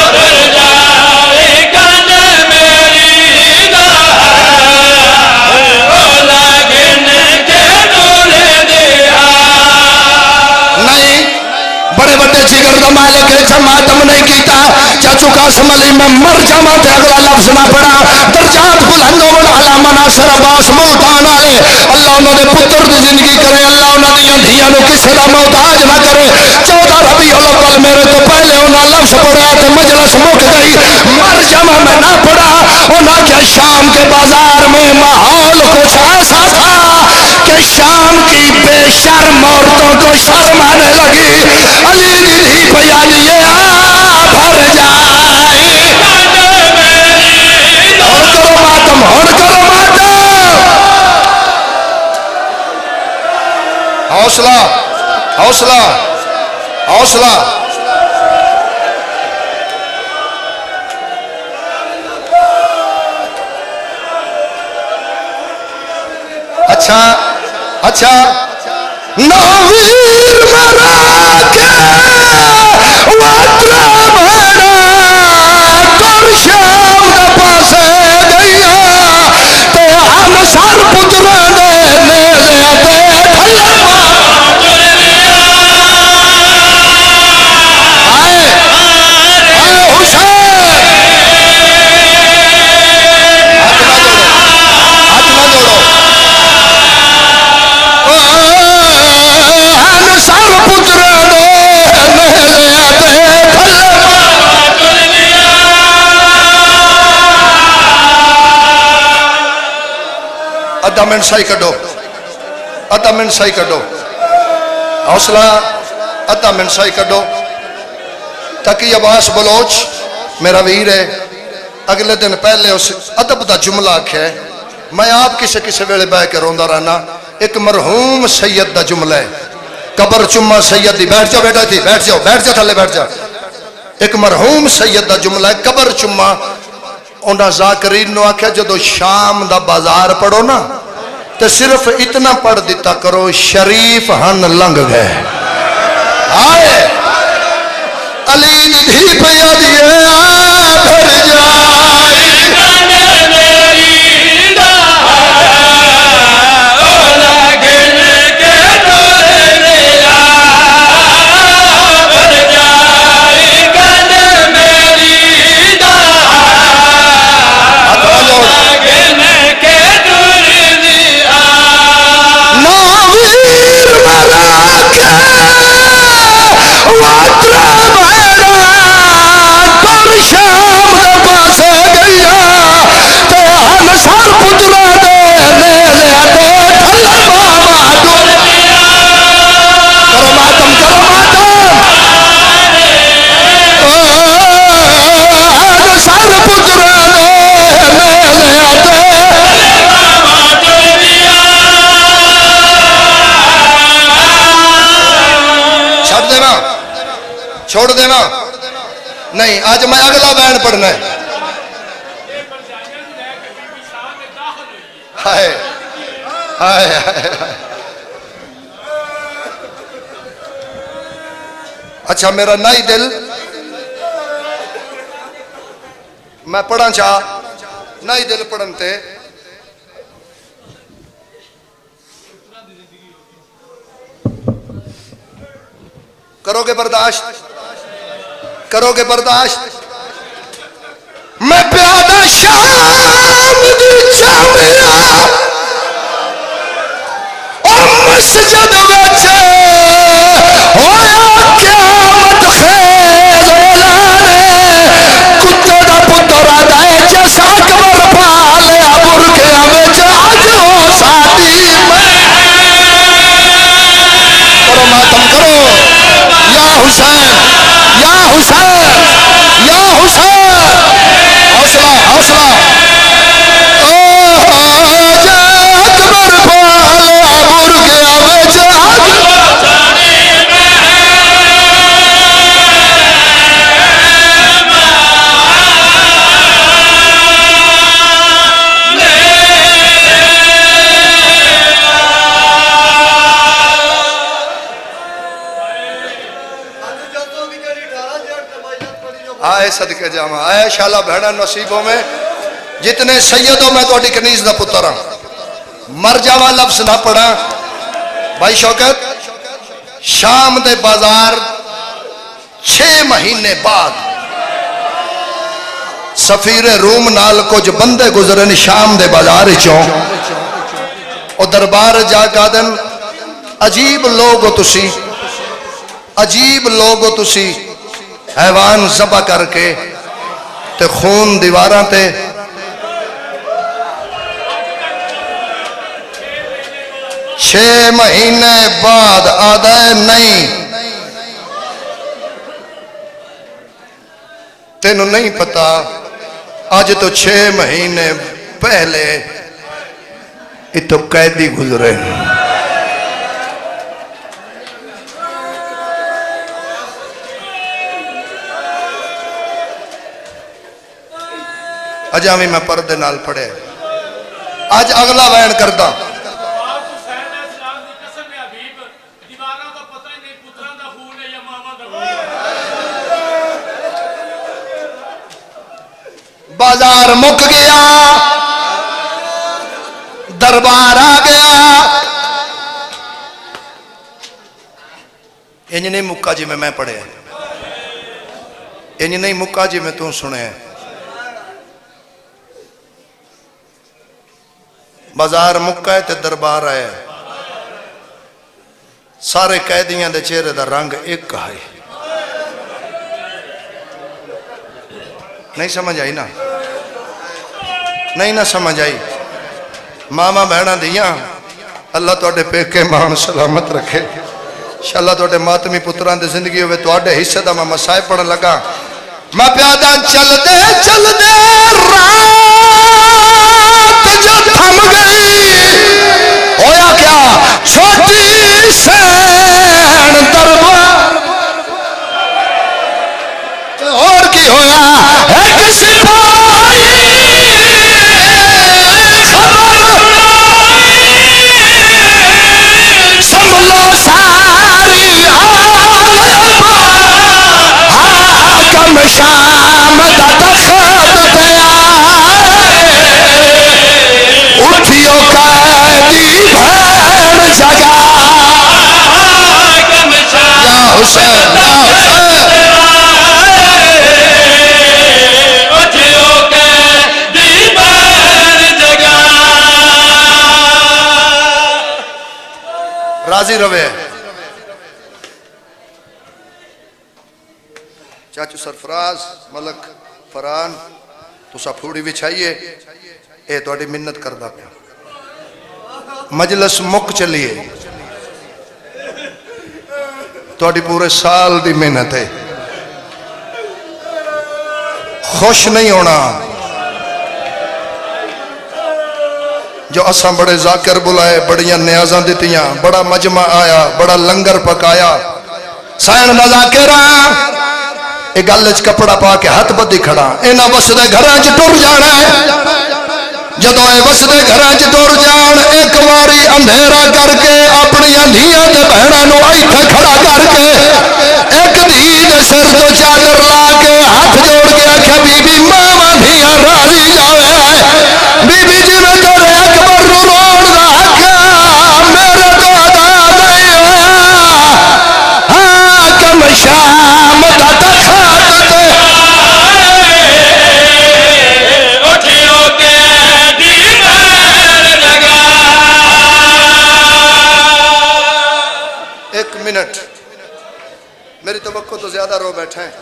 भर जाए कद मेरी लगने के टोरे दिया नहीं बड़े बड़े जिगर दा मालिक है जमातम नहीं कीता चाचू कासिम अली मैं मर जावा ते अगला लफ्ज ना पढ़ा दर्जात बुलंद होवन अला मनासर अब्बास मुल्तान वाले अल्लाह उन्होंने पुत्र दी जिंदगी करे अल्लाह उन्हां दी धियां नु किसे दा मोहताज ना करे 14 रबीउल अव्वल मेरे तो पहले उन्हां लफ्ज पढ़ा ते मजलिस मुक गई मर जावा मैं ना पढ़ा उन्हां के शाम के बाजार में माहौल कुछ ऐसा था कि शाम की बेशर्म औरतों को शर्म आने लगी अली दी धी बयानिए भर जाए और करो मातम हौसला अच्छा नौ वीर मरा के वात्रा भरा टुर शाम दे पासे गया ते हम सर पुत्रा दे नेज़े ते थल्ले आए हुसैन हाथ ना जोड़ो सर पुत्रा दे नेज़े ते थल्ले अद्धा मिनट सही कढो हौसला अद्धा मिनट सही कढो तकी अब्बास बलोच मेरा वीर है अगले दिन पहले उस अदब का जुमला आख्या मैं आप किसे किसे वेले बह के रोंदा रहना एक मरहूम सैयद का जुमला है, कबर चुम्मा सैयद दी। बैठ जाओ बेटा थी, बैठ जाओ थले बैठ जा। एक मरहूम सैयद का जुमला है, कबर चुम्मा। उन्हें जाकरीन ने आख्या जो शाम का बाजार पढ़ो ना तो सिर्फ इतना पढ़ दिता करो, शरीफ हन लंघ गए। आए अली दी पिया दिए घर जाए छोड़ देना नहीं। आज मैं अगला बैन पढ़ना है। हाय हाय हाय। अच्छा मेरा नहीं दिल, मैं पढ़ा चाह नहीं दिल पढ़न ते करोगे बर्दाश्त, करोगे बर्दाश्त। मैं प्यादा शाम दी चामिया और मस्जिद विच होया क़यामत खेज़ ऐलाने। कुत्ते दा पुत्तर आदाए जैसा अकबर पालिया बुरकिया विच अज हो साडी। करो मातम करो, या हुसैन या हुसैन या हुसैन। हौसला हौसला। अकबर पालिया बुरकिया विच आए सदके जावा। आए शाला भैड़ा नसीबों में जितने सैयदों में थोड़ी कनीज का पुत्र हाँ। मर जावा लफ्ज ना पढ़ा। भाई शौकत शाम दे बाजार 6 महीने बाद सफीर रूम नाल कुछ बंदे गुजरे ने शाम दे बाजार चों। और दरबार जा गादन अजीब लोग हो तुसी, अजीब लोग हो तुसी। हैवान ज़बह करके ते खून दीवारां ते छह महीने बाद आदाए नहीं तेनू नहीं पता। आज तो 6 महीने पहले इतो कैदी गुजरे। अजा भी मैं पर्दे नाल पढ़े। आज अगला बयान करदा। बाजार मुक गया, दरबार आ गया। इंज नहीं मुक्का जी में मैं पढ़े, इंज नहीं मुक्का जी में तू सुने। बाजार मुक्का है ते दरबार आया। सारे कैदियों के चेहरे का रंग एक है। नहीं समझ आई ना, नहीं ना समझ आई। मामा बहना दिया अल्लाह तुहाडे पेके मान सलामत रखे। इंशाअल्लाह तुहाडे मातमी पुत्रां दी जिंदगी होवे। तुहाडे हिस्से दा मैं मसाए पढ़न लगा। मैं प्यादा चलदे चलदे रात जो थम गई। होया क्या रवे। चाचू सरफराज मलक फरान तुसा फूड़ी बिछाइए, ये थोड़ी मिन्नत करदा पे मजलस मुक चलिए, थोड़ी पूरे साल दी मेहनत है। खुश नहीं होना जो असा बड़े जाकर बुलाए, बड़िया न्याजा दितियां, बड़ा मजमा आया, बड़ा लंगर पकाया, सैन दा जाकिर ये गल च कपड़ा पा के हथ बदी खड़ा, इन्हां वसदे घरां च टुर जाना है। जदों ये वसदे घरां च टुर जान, एक बारी अंधेरा करके अपनी धियां ते बहनां नूं इत्थे खड़ा करके एक धी दे सिर तो चादर ला के हाथ जोड़ के आख्या बीबी मावां धियां राजी जावे, बीबी जी मैं तेरे अकबर नूं रोण दा हक मेरे तो अदा नहीं होया, हाकम शाम दा तखत उठियो के दीवार लगा। एक मिनट, मेरी तवक्को तो ज्यादा रो बैठे हैं।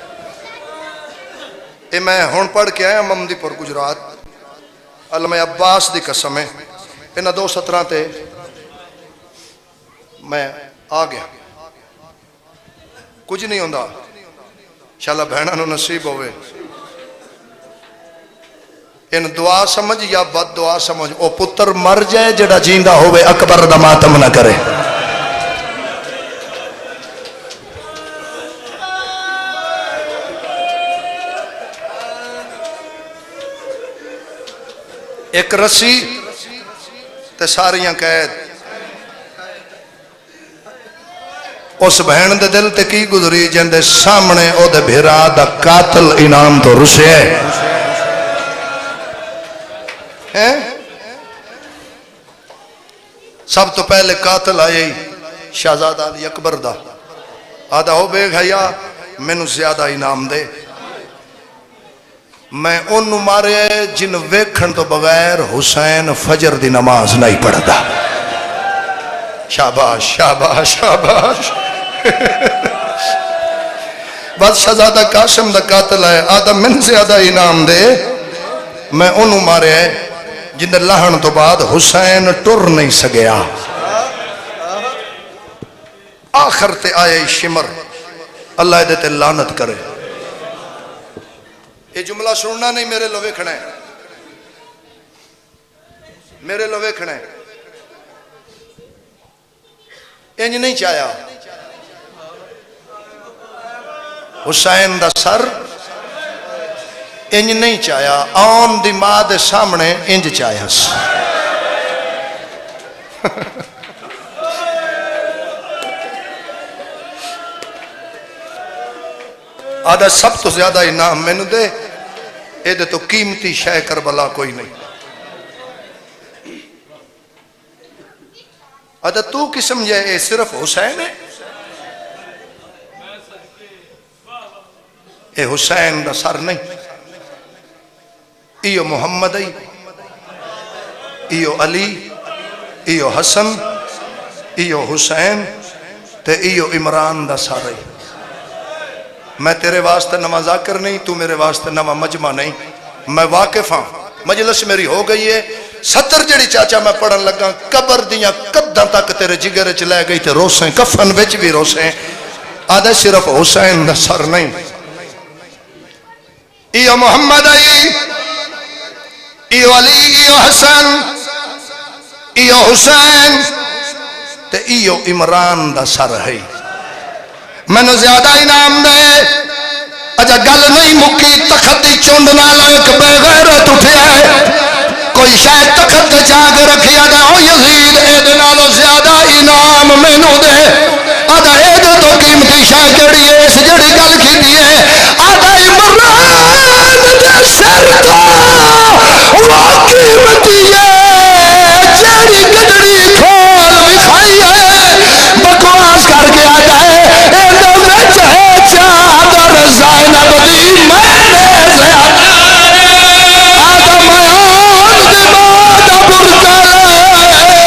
ये मैं हुण पढ़ के आया ममदीपुर गुजरात, अलमे अब्बास दी कसम है, इन्हां 2:17 ते मैं आ गया। कुछ नहीं होंदा, शाला बहना नूं नसीब होवे। इन दुआ समझ या बद दुआ समझ, ओ पुत्र मर जाए जेड़ा जींदा होवे अकबर दा मातम ना करे। एक रस्सी ते सारियां कैद, उस बहन दे दिल ते की गुजरी जिंदे सामने ओदे भेरा दा कातल इनाम तो रुसे है। सब तो पहले कातल आए शहजादा अली अकबर दा, आदा हो बेघया मैनू ज्यादा इनाम दे। मैं ओनू मारे जिन वेखण तो बगैर हुसैन फजर दी नमाज नहीं पढ़ता। शाबाश शाबाश शाबाश। बस शहजादा कासिम दा कातल है, आदा मैन ज्यादा इनाम दे। मैं ओनू मारे जिन लाहन तो बाद हुसैन टुर नहीं सगया। आखिर ते आए शिमर, अल्लाह दे ते लानत करे। ये जुमला सुनना नहीं, मेरे लो वेखना है, मेरे लो वेखना है। इंज नहीं चाया हुसैन दा सर, इंज नहीं चाया आन दी मां दे सामने, इंज चाया आदा सब तो ज्यादा इनाम मैनू दे, ये तो कीमती शय करबला कोई नहीं। आदा तू की समझे ये सिर्फ हुसैन है? ये हुसैन दा सर नहीं, इयो मुहम्मद है, इयो अली, इयो हसन, इयो हुसैन ते इयो इमरान दा सर है। मैं तेरे वास्ते नवा जाकिर नहीं, तू मेरे वास्ते नवा मजमा नहीं। मैं वाकिफ हाँ, मजलिस मेरी हो गई है। 70 जड़ी चाचा मैं पढ़न लगा, कबर दियां कद्दां तक तेरे जिगर च लै गई ते रोसे, कफन विच भी रोसे। आदे सिर्फ हुसैन दा सर नहीं, इयो मुहम्मद आई, इयो अली, इयो हसन, इयो हुसैन ते इयो इमरान दा सर है। मैनू ज्यादा इनाम दे। अजा गल नहीं मुक्की, तखत दी चुंड नाल एक बेगैरत उठिया है, कोई शायद तखत ते जाग रखिया दा ओ यजीद एदे नालों ज्यादा इनाम मैनू दे। आदा एदे तो कीमती शाय केड़ी है, इस जड़ी गल कीती है। आदा इमरान दे सिर तो वो कीमती है जेड़ी गजड़ी खोल विखाई है। बकवास करके आदा है एदे विच है चादर ज़ैनब दी मैंने ज़्यादा। आदा मयान दे बाद बुरका ले